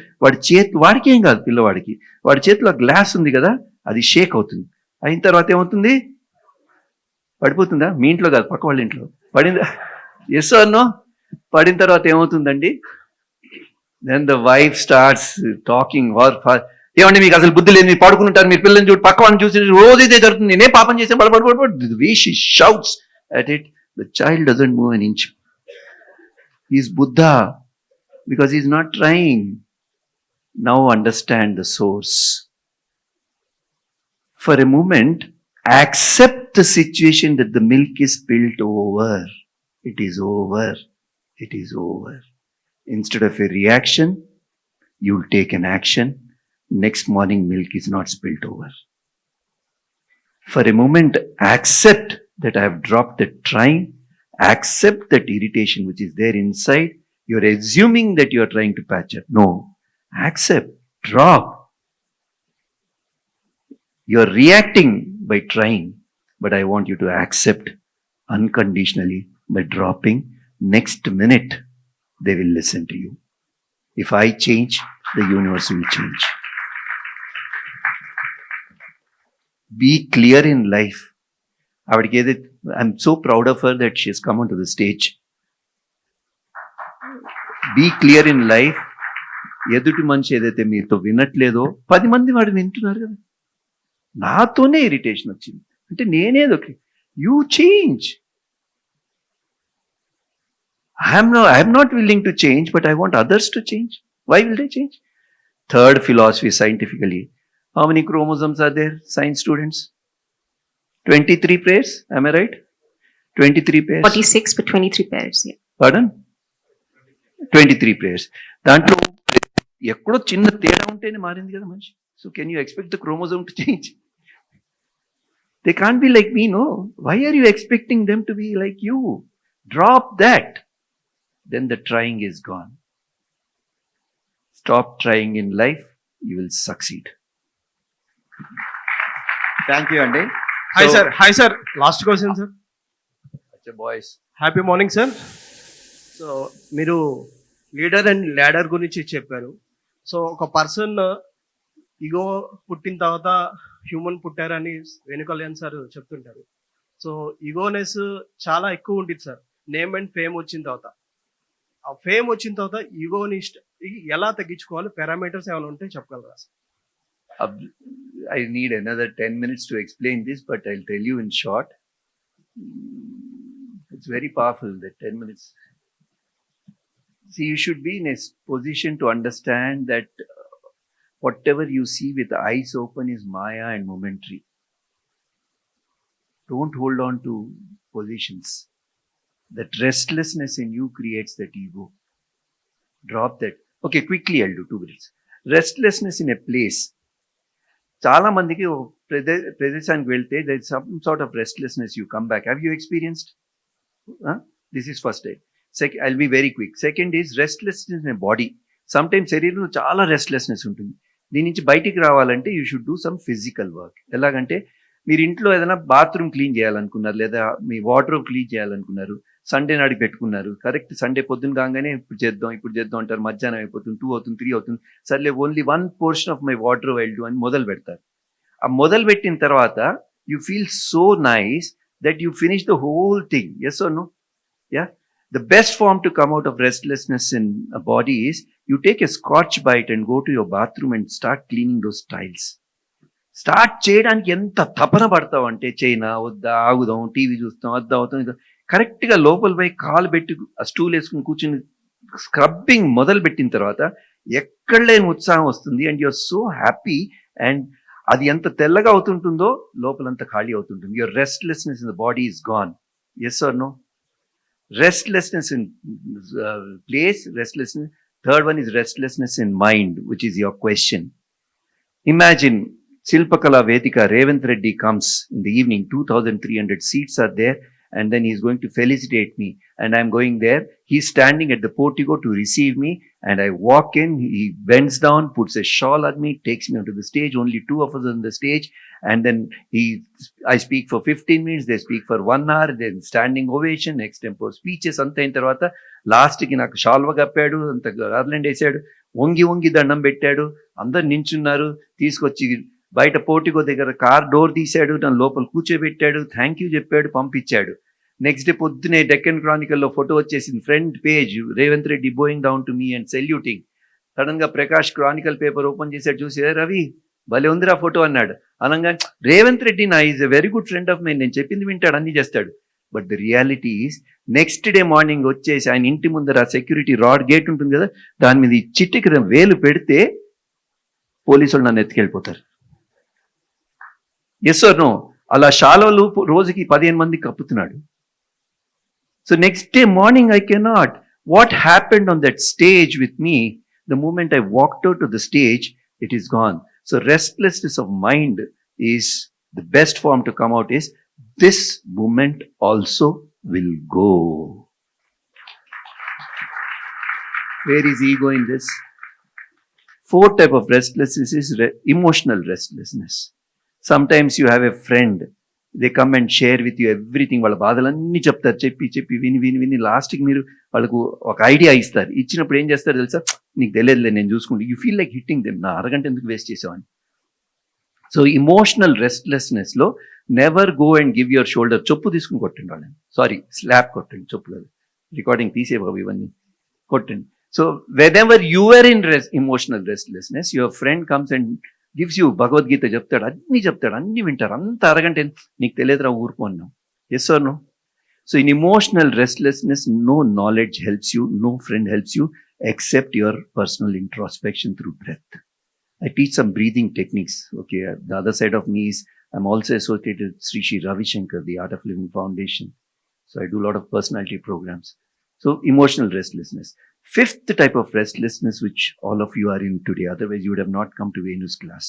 వాడికి ఏం కాదు, పిల్లవాడికి. వాడి చేతిలో గ్లాస్ ఉంది కదా, అది షేక్ అవుతుంది. అయిన తర్వాత ఏమవుతుంది, పడిపోతుందా? మీ ఇంట్లో కాదు, పక్క వాళ్ళ ఇంట్లో పడిందా? Yes or no? పడిన తర్వాత ఏమవుతుందండి, then the wife starts talking. ఏమండి మీకు అసలు బుద్ధి లేదు, మీరు పడుకుంటారు, మీరు పిల్లల్ని చూడు, పక్క వాళ్ళని చూసి రోజు ఇదే జరుగుతుంది, నేనే పాపం చేసాను, బడబడబడ. We she shouts at it. The child doesn't move an inch. He is Buddha because he is not trying. Now understand the source. For a moment, accept the situation that the milk is spilled over. It is over. It is over. Instead of a reaction, you will take an action. Next morning, milk is not spilled over. For a moment, accept that I have dropped the trying. Accept that irritation which is there inside. You're assuming that you're trying to patch up. No. Accept. Drop. You're reacting by trying, but I want you to accept unconditionally by dropping. Next minute, they will listen to you. If I change, the universe will change. Be clear in life. I'm so proud of her that she has come onto the stage. Be clear in life. ఎదుటి మనిషి ఏదైతే మీతో వినట్లేదో 10 మంది వాడు వింటున్నారు కదా, నాతోనే irritation వచ్చింది అంటే నేనేదో you change. I'm not willing to change, but I want others to change. Why will they change? Third philosophy scientifically, how many chromosomes are there, science students? 23 pairs, am I right? 23 pairs. 46 but 23 pairs. Yeah. Pardon? 23 pairs. దాంట్లో ఎక్కడో చిన్న తేడా ఉంటేనే మారింది కదా మనిషి. So can you expect the chromosome to change? They can't be like me, no. Why are you expecting them to be like you? Drop that. Then the trying is gone. Stop trying in life, you will succeed. Thank you అండి. Hi sir. Last question sir. Acha boys. Happy morning sir. So మీరు leader and ladder గురించి చెప్పారు. So ఒక person ego పుట్టిన తర్వాత human పుట్టారని Venu Kalyan sir చెప్తుంటారు. So ఈగోనెస్ చాలా ఎక్కువ ఉంటుంది సార్. నేమ్ అండ్ ఫేమ్ వచ్చిన తర్వాత, ఆ ఫేమ్ వచ్చిన తర్వాత ఈగోని ఎలా తగ్గించుకోవాలి, పారామీటర్స్ ఏమైనా ఉంటే చెప్పగలరా sir? I need another 10 minutes to explain this, but I'll tell you in short. It's very powerful, that 10 minutes. See, you should be in a position to understand that whatever you see with the eyes open is Maya and momentary. Don't hold on to positions. That restlessness in you creates that ego. Drop that. Okay, quickly I'll do 2 minutes. Restlessness in a place. చాలా మందికి ప్రదేశానికి వెళ్తే there is some sort of restlessness, you come back. Have you experienced? This is first day. Second, I'll be very quick. Second is restlessness in a body. Sometimes శరీరంలో చాలా restlessness ఉంటుంది. దీని నుంచి బయటికి రావాలంటే you should do some physical work. ఎలాగంటే మీరు ఇంట్లో ఏదైనా బాత్రూమ్ క్లీన్ చేయాలనుకున్నారు, లేదా మీ వార్డ్రోబ్ క్లీన్ చేయాలనుకున్నారు, సండే నాడు పెట్టుకున్నారు. కరెక్ట్ సండే పొద్దున్న కాగానే ఇప్పుడు చేద్దాం అంటారు. మధ్యాహ్నం అయిపోతుంది, 2 అవుతుంది, 3 అవుతుంది. సర్లే only 1 portion of my wardrobe I will do అని మొదలు పెడతారు. ఆ మొదలు పెట్టిన తర్వాత you feel so nice that you finish the whole thing. Yes or no? Yeah. The best form to come out of restlessness in a body is you take a Scotch Brite and go to your bathroom and start cleaning those tiles. Start చేయడానికి ఎంత తపన పడతావు అంటే, China వద్దా, ఆగుదాం, TV చూస్తాం, వద్దా అవుతాం, ఇది కరెక్ట్గా లోపల పోయి కాలు పెట్టి ఆ స్టూల్ వేసుకుని కూర్చుని స్క్రబ్బింగ్ మొదలు పెట్టిన తర్వాత ఎక్కడ లేని ఉత్సాహం వస్తుంది. And you're so happy. అండ్ అది ఎంత తెల్లగా అవుతుంటుందో లోపలంతా ఖాళీ అవుతుంటుంది. Your restlessness in the body is gone. Yes or no? Restlessness in place, restlessness. Third one is restlessness in mind, which is your question. Imagine Silpakala Vedika, Revanth Reddy comes in the evening, 2,300 seats are there, and then he's going to felicitate me, and I'm going there. He's standing at the portico to receive me, and I walk in, he bends down, puts a shawl on me, takes me onto the stage, only 2 of us on the stage, and then I speak for 15 minutes, they speak for 1 hour, then standing ovation, extempore speeches, anta in tarvata last ki naaku shalva kappadu, anta garland esaadu, ongi dandam pettadu, andaru ninchunnaru, teesukochi బయట portico దగ్గర car door తీశాడు, నన్ను లోపల కూర్చోబెట్టాడు, thank you చెప్పాడు, పంపించాడు. Next day పొద్దునే Deccan క్రానికల్లో photo వచ్చేసింది, front page, Revanth Reddy Boeing down to me and saluting. Sudden గా ప్రకాష్ క్రానికల్ పేపర్ ఓపెన్ చేశాడు, చూసి రవి భలే ఉందిరా ఫోటో అన్నాడు. అనగా రేవంత్ రెడ్డి నా is a very good friend of mine, నేను చెప్పింది వింటాడు, అన్ని చేస్తాడు. But the reality is next day morning వచ్చేసి ఆయన ఇంటి ముందర సెక్యూరిటీ రాడ్ గేట్ ఉంటుంది కదా, దాని మీద చిట్టికి వేలు పెడితే పోలీసులు నన్ను ఎత్తుకెళ్ళిపోతారు. Yes or no? అలా షాలోలు రోజుకి 15 మంది కప్పుతున్నాడు. So next day morning I cannot. What happened on that stage with me, the moment I walked out to the stage, it is gone. So restlessness of mind is the best form to come out. Is this moment also will go. Where is ego in this? 4th type of restlessness is emotional restlessness. Sometimes you have a friend they come and share with you everything. వాళ్ళ బాధలన్నీ చెప్తారు, చెప్పి విని లాస్ట్కి మీరు వాళ్ళకు ఒక idea ఇస్తారు. ఇచ్చినప్పుడు ఏం చేస్తారు తెలుసా, నీకు తెలియదులే నేను చూసుకుంటే, you feel like hitting them, నా అరగంట ఎందుకు వేస్ట్ చేసామని. సో ఇమోషనల్ రెస్ట్లెస్నెస్లో never go and give your shoulder, చొప్పు తీసుకుని కొట్టండి వాళ్ళని, సారీ స్లాప్ కొట్టండి, చొప్పు కాదు, రికార్డింగ్ తీసే బాబు ఇవన్నీ కొట్టండి. So whenever you are in emotional restlessness, your friend comes and gives you Bhagavad Gita చెప్తాడు, అన్ని వింటారు, అంత అరగంట నీకు తెలియదురా ఊరుకో అన్నాం. Yes or no? So in emotional restlessness, no knowledge helps you, no friend helps you except your personal introspection through breath. I teach some breathing techniques. Okay, the other side of me is I'm also associated with Sri Ravi Shankar, the Art of Living Foundation. So I do a lot of personality programs. So emotional restlessness. Fifth type of restlessness, which all of you are in today, otherwise you would have not come to Venu's class.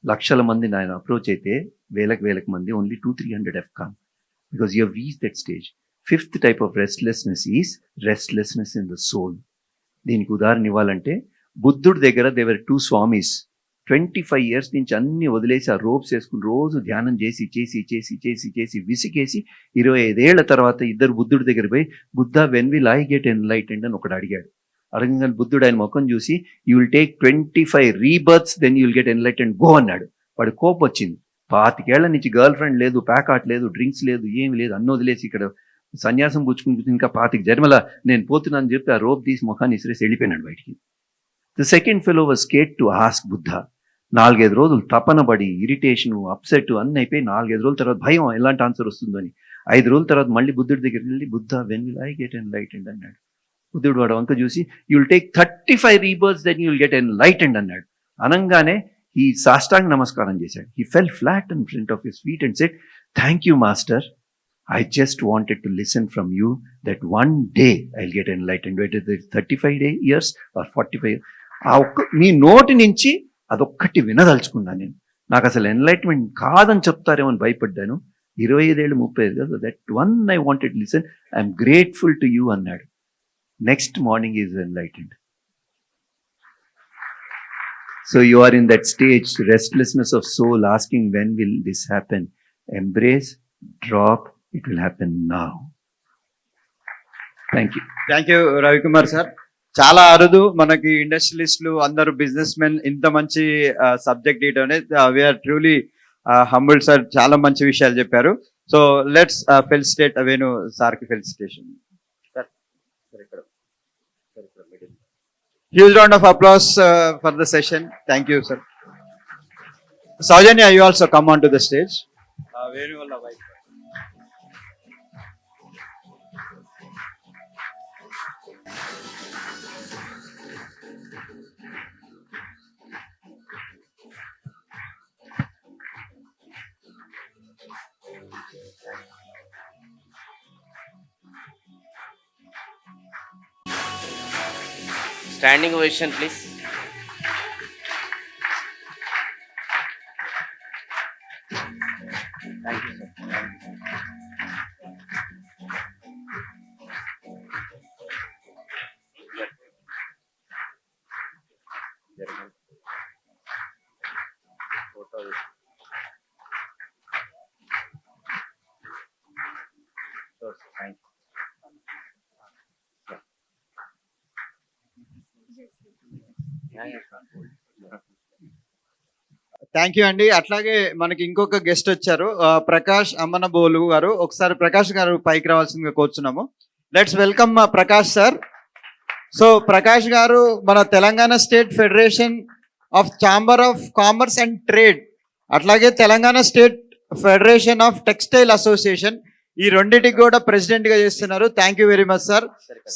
లక్షల మంది నా approach అయితే వేలకు మంది, only 200-300 have come because you have reached that stage. Fifth type of restlessness is restlessness in the soul. దీనికి ఉదాహరణ ఇవ్వాలంటే, బుద్ధుడి దగ్గర దేవర్ 2 స్వామీస్, 25 years నుంచి అన్ని వదిలేసి ఆ రోప్స్ వేసుకుని రోజు ధ్యానం చేసి విసికేసి 25 ఏళ్ల తర్వాత ఇద్దరు బుద్ధుడి దగ్గర పోయి, Buddha when will I get enlightened అని ఒకడు అడిగాడు. అడగగానే బుద్ధుడు ఆయన ముఖం చూసి, you will take 25 rebirths then you will get enlightened, go అన్నాడు. వాడు కోపం వచ్చింది. 25 ఏళ్ల నుంచి గర్ల్ ఫ్రెండ్ లేదు, ప్యాకాట్ లేదు, డ్రింక్స్ లేదు, ఏమి లేదు, అన్ని వదిలేసి ఇక్కడ సన్యాసం పుచ్చుకుంటుంది, ఇంకా 25 జన్మల నేను పోతున్నాను చెప్పి ఆ రోప్ తీసి ముఖాన్ని ఇసిరేసి వెళ్ళిపోయినాడు బయటికి. The second fellow was scared to ask Buddha. 4-5 రోజులు తపన పడి, ఇరిటేషను, అప్సెట్ అన్నీ అయిపోయి 4-5 రోజుల తర్వాత భయం ఎలాంటి ఆన్సర్ వస్తుందని, 5 రోజుల తర్వాత మళ్ళీ బుద్ధుడి దగ్గరికి వెళ్ళి, Buddha when will I get enlightened అన్నాడు. బుద్ధుడు వాడు వంక చూసి, you will take 35 rebirths then you will get enlightened అన్నాడు. అనగానే ఈ సాష్టాంగ నమస్కారం చేశాడు. He fell flat in front of his feet and said, thank you master, I just wanted to listen from you that one day I'll get enlightened, whether it's 35 years or 45 years. మీ నోటి నుంచి అదొక్కటి వినదలుచుకున్నాను నేను. నాకు అసలు enlightenment కాదని చెప్తారేమో అని భయపడ్డాను. 25 ఏళ్ళు 35 కదా, that one I wanted listen, I'm grateful to you అన్నాడు. Next morning is enlightened. So you are in that stage, restlessness of soul, asking when will this happen. Embrace, drop, it will happen now. Thank you. Thank you Ravi Kumar sir. చాలా అరుదు మనకి ఇండస్ట్రియలిస్టులు అందరూ business men ఇంత మంచి subject ఇవ్వడం అనేది, we are truly humble sir. చాలా మంచి విషయాలు చెప్పారు. సో లెట్స్ ఫెలిసిటేట్ వేణు సార్కి felicitation. Huge round of applause for the session. Thank you sir. Soujanya, you also come on to the stage. Venu వల్ల wife. Standing ovation, please. Thank you, sir. Thank you. Thank you అండి. అట్లాగే మనకి ఇంకొక guest వచ్చారు, ప్రకాష్ అమ్మనబోలు గారు. ఒకసారి ప్రకాష్ గారు పైకి రావాల్సిందిగా కోరుచున్నాము. Let's welcome Prakash sir. So Prakash గారు మన Telangana state federation of chamber of commerce and trade, అట్లాగే Telangana state federation of textile association, ఈ రెండింటికి కూడా ప్రెసిడెంట్ గా చేస్తున్నారు. Thank you very much sir.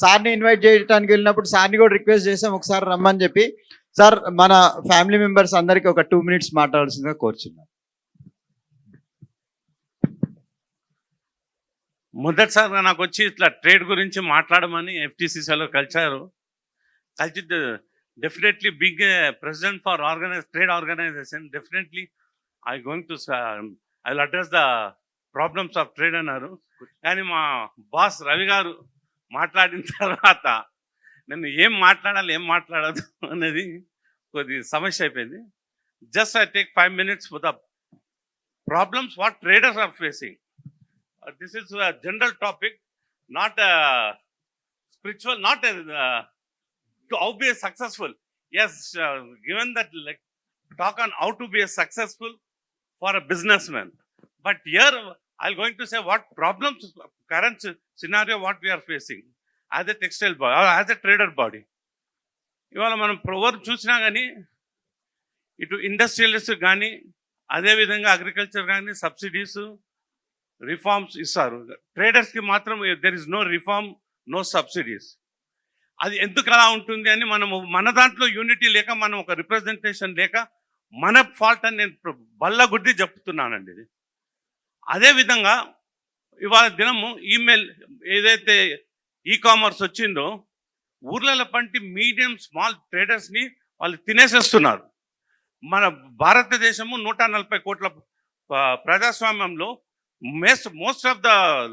సార్ని ఇన్వైట్ చేయడానికి వెళ్ళినప్పుడు సార్ని కూడా రిక్వెస్ట్ చేసాం ఒకసారి రమ్మని చెప్పి. సార్, మన ఫ్యామిలీ మెంబర్స్ అందరికి ఒక 2 minutes మాట్లాడాల్సిందిగా కోరుచున్నాను. మొదటిసారిగా నాకు వచ్చి ఇట్లా ట్రేడ్ గురించి మాట్లాడమని FTCCIలో కలిసి definitely big president for trade organization, definitely I will address the problems of trade అన్నారు. కానీ మా బాస్ రవి గారు మాట్లాడిన తర్వాత నేను ఏం మాట్లాడదు అనేది కొద్ది సమస్య అయిపోయింది. Just I take 5 minutes for the problems what traders are facing. This is a general topic, not a spiritual, not a to how be successful. Yes, given that like talk on how to be a successful for a businessman, but here I'm going to say what problems current scenario what we are facing as a textile body or as a trader body. ఇవాళ మనం ఎవరు చూసినా కానీ ఇటు industrialist కానీ అదేవిధంగా agriculture కానీ subsidies reforms ఇస్తారు. ట్రేడర్స్కి మాత్రం there is no reform, no subsidies. అది ఎందుకు అలా ఉంటుంది అని మనము మన దాంట్లో యూనిటీ లేక, మనం ఒక రిప్రజెంటేషన్ లేక మన ఫాల్ట్ అని నేను బల్లగుద్ది చెప్తున్నానండి. ఇది అదేవిధంగా ఇవాళ దినము ఈమెయిల్ ఏదైతే కామర్స్ వచ్చిందో ఊర్లలో పంటి మీడియం స్మాల్ ట్రేడర్స్ని వాళ్ళు తినేసేస్తున్నారు. మన భారతదేశము 140 కోట్ల ప్రజాస్వామ్యంలో most of the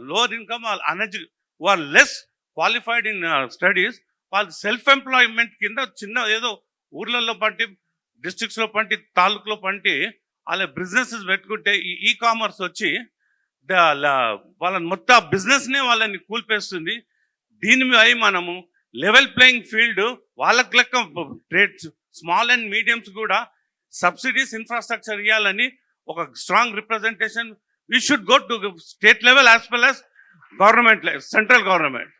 lower income or less qualified in studies, వాళ్ళు సెల్ఫ్ ఎంప్లాయ్మెంట్ కింద చిన్న ఏదో ఊర్లలో పంటి, డిస్ట్రిక్ట్స్లో పంటి, తాలూకులో పంటి వాళ్ళ బిజినెసెస్ పెట్టుకుంటే ఈ కామర్స్ వచ్చి వాళ్ళని మొత్తం బిజినెస్నే వాళ్ళని కూల్పేస్తుంది. దీనిపై మనము లెవెల్ ప్లేయింగ్ ఫీల్డ్ వాళ్ళకి లెక్క ట్రేడ్స్ స్మాల్ అండ్ మీడియంస్ కూడా సబ్సిడీస్ ఇన్ఫ్రాస్ట్రక్చర్ ఇవ్వాలని ఒక strong representation we should go to state level as well as government, central government.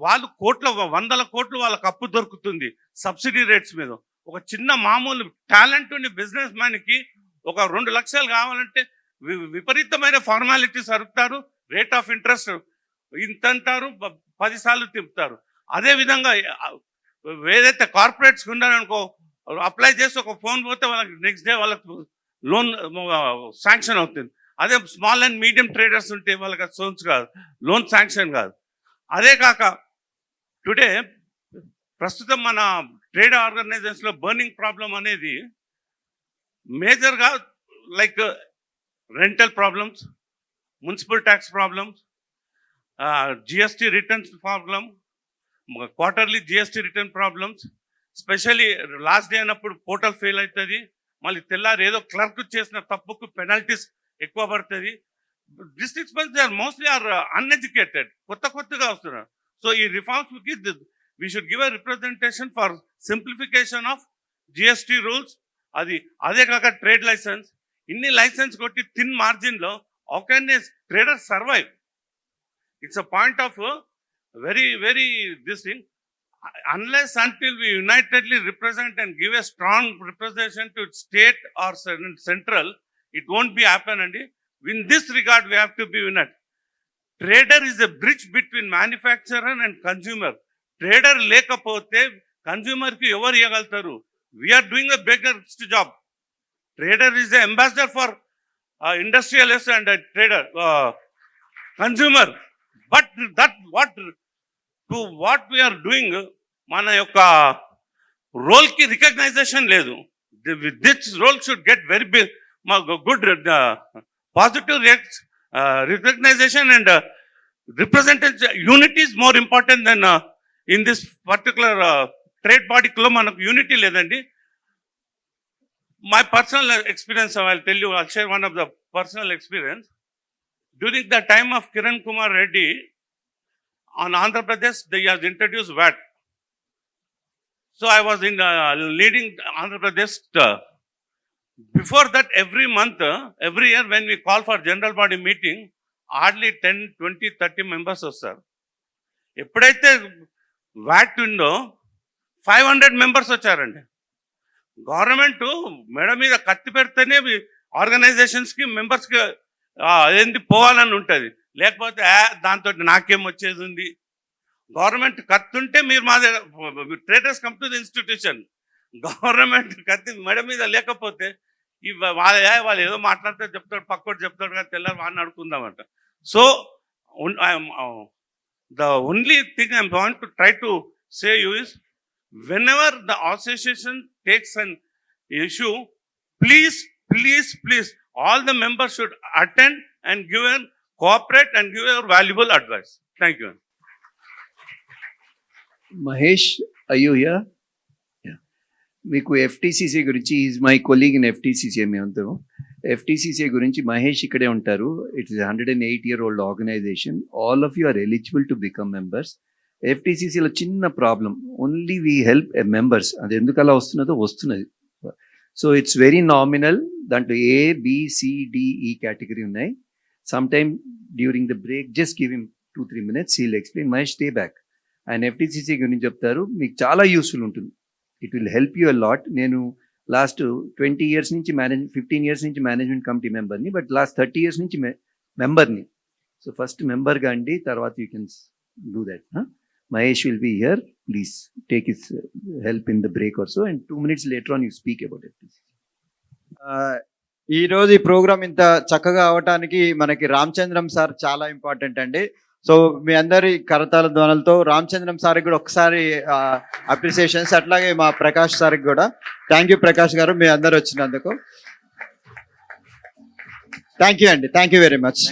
వాళ్ళు వందల కోట్లు వాళ్ళకి అప్పు దొరుకుతుంది సబ్సిడీ రేట్స్ మీద. ఒక చిన్న మామూలు టాలెంట్ ఉన్న బిజినెస్ మ్యాన్కి ఒక 2 లక్షలు కావాలంటే విపరీతమైన ఫార్మాలిటీస్ అడుగుతారు. రేట్ ఆఫ్ ఇంట్రెస్ట్ ఇంత అంటారు, 10 సార్లు తిప్పుతారు. అదేవిధంగా ఏదైతే కార్పొరేట్స్కి ఉన్నారనుకో, అప్లై చేసి ఒక ఫోన్ పోతే వాళ్ళకి నెక్స్ట్ డే వాళ్ళకి లోన్ శాంక్షన్ అవుతుంది. అదే స్మాల్ అండ్ మీడియం ట్రేడర్స్ ఉంటే వాళ్ళకి సోన్స్ కాదు, లోన్ శాంక్షన్ కాదు. అదే కాక టుడే ప్రస్తుతం మన ట్రేడ్ ఆర్గనైజేషన్లో బర్నింగ్ ప్రాబ్లం అనేది మేజర్గా like rental problems, municipal tax problems, GST returns problem, quarterly GST return problems. Specially last day అయినప్పుడు పోర్టల్ ఫెయిల్ అవుతుంది, మళ్ళీ తెల్లారి ఏదో క్లర్క్ చేసిన తప్పుకు పెనాల్టీస్ ఎక్కువ పడుతుంది. Districts are mostly are uneducated, కొత్తగా వస్తున్నారు. సో ఈ రిఫార్మ్స్కి we should give a representation for simplification of GST rules. అదే కాక ట్రేడ్ లైసెన్స్, ఇన్ని లైసెన్స్ కొట్టి థిన్ మార్జిన్లో how can a trader survive? It's a point of very this thing. Unless until we unitedly represent and give a strong representation to state or central, it won't be happen. And in this regard, we have to be united. Trader is a bridge between manufacturer and consumer. Trader lekapothe consumer ki evaru iyagaltaru? We are doing a beggar's job. Trader is an ambassador for industrialist and a trader, consumer. But what we are doing, మన యొక్క రోల్కి recognition లేదు. This role should get very big good positive recognition and representation. Unity is more important than in this particular trade బాడీలో మనకు unity లేదండి. My personal experience, I'll tell you, I'll share one of the personal experience. During the time of Kiran Kumar Reddy on Andhra Pradesh, they has introduced VAT. So I was in leading Andhra Pradesh. Before that, every month, every year when we call for general body meeting, hardly 10, 20, 30 members వస్తారు. ఎప్పుడైతే VAT ఉందో 500 members వచ్చారండి. Government మెడ మీద కత్తి పెడితేనే ఆర్గనైజేషన్స్కి మెంబర్స్కి ఏంది పోవాలని ఉంటుంది, లేకపోతే దాంతో నాకేం వచ్చేది ఉంది. గవర్నమెంట్ కత్తుంటే మీరు మా traders come to the institution. Government కత్తి మెడ మీద లేకపోతే వాళ్ళు ఏదో మాట్లాడితే చెప్తాడు, పక్కోటి చెప్తాడు కదా, తెల్లారు వాడిని అడుకుందామంట. So the only thing I'm going to try to say you is, whenever the association takes an issue, please, all the members should attend and cooperate and give your valuable advice. Thank you. Mahesh, are you here? Yeah. మీకు FTCC గురించి is my colleague in FTCC మేమంతా. FTCC గురించి మహేష్ ఇక్కడే ఉంటారు. It is 108-year-old organisation. All of you are eligible to become members. ఎఫ్టీసీసీలో చిన్న problem, only we help members. అది ఎందుకు అలా వస్తున్నది. So it's very nominal. దాంట్లో ABCDE కేటగిరీ ఉన్నాయి. Some time during the break just give him 2-3 minutes, he'll explain. Mahesh stay back. ఆయన FTCC గురించి చెప్తారు, మీకు చాలా యూస్ఫుల్ ఉంటుంది. It will help you a lot. నేను లాస్ట్ 15 years నుంచి మేనేజ్మెంట్ కమిటీ మెంబర్ని, బట్ లాస్ట్ 30 years నుంచి మెంబర్ని. సో ఫస్ట్ మెంబర్గా అండి, తర్వాత you can do that. Mahesh will be here. Please take his help in the break also, and 2 minutes later on you speak about it. ఈ రోజు ఈ programme ఇంత చక్కగా అవటానికి మనకి రామచంద్రం సార్ చాలా ఇంపార్టెంట్ అండి. సో మీ అందరి కరతాల ధ్వనులతో రామచంద్రం సార్కి కూడా ఒకసారి అప్రిసియేషన్స్. అట్లాగే మా ప్రకాష్ సార్కి కూడా థ్యాంక్ యూ. ప్రకాష్ గారు మీ అందరు వచ్చినందుకు థ్యాంక్ యూ అండి. Thank you very much.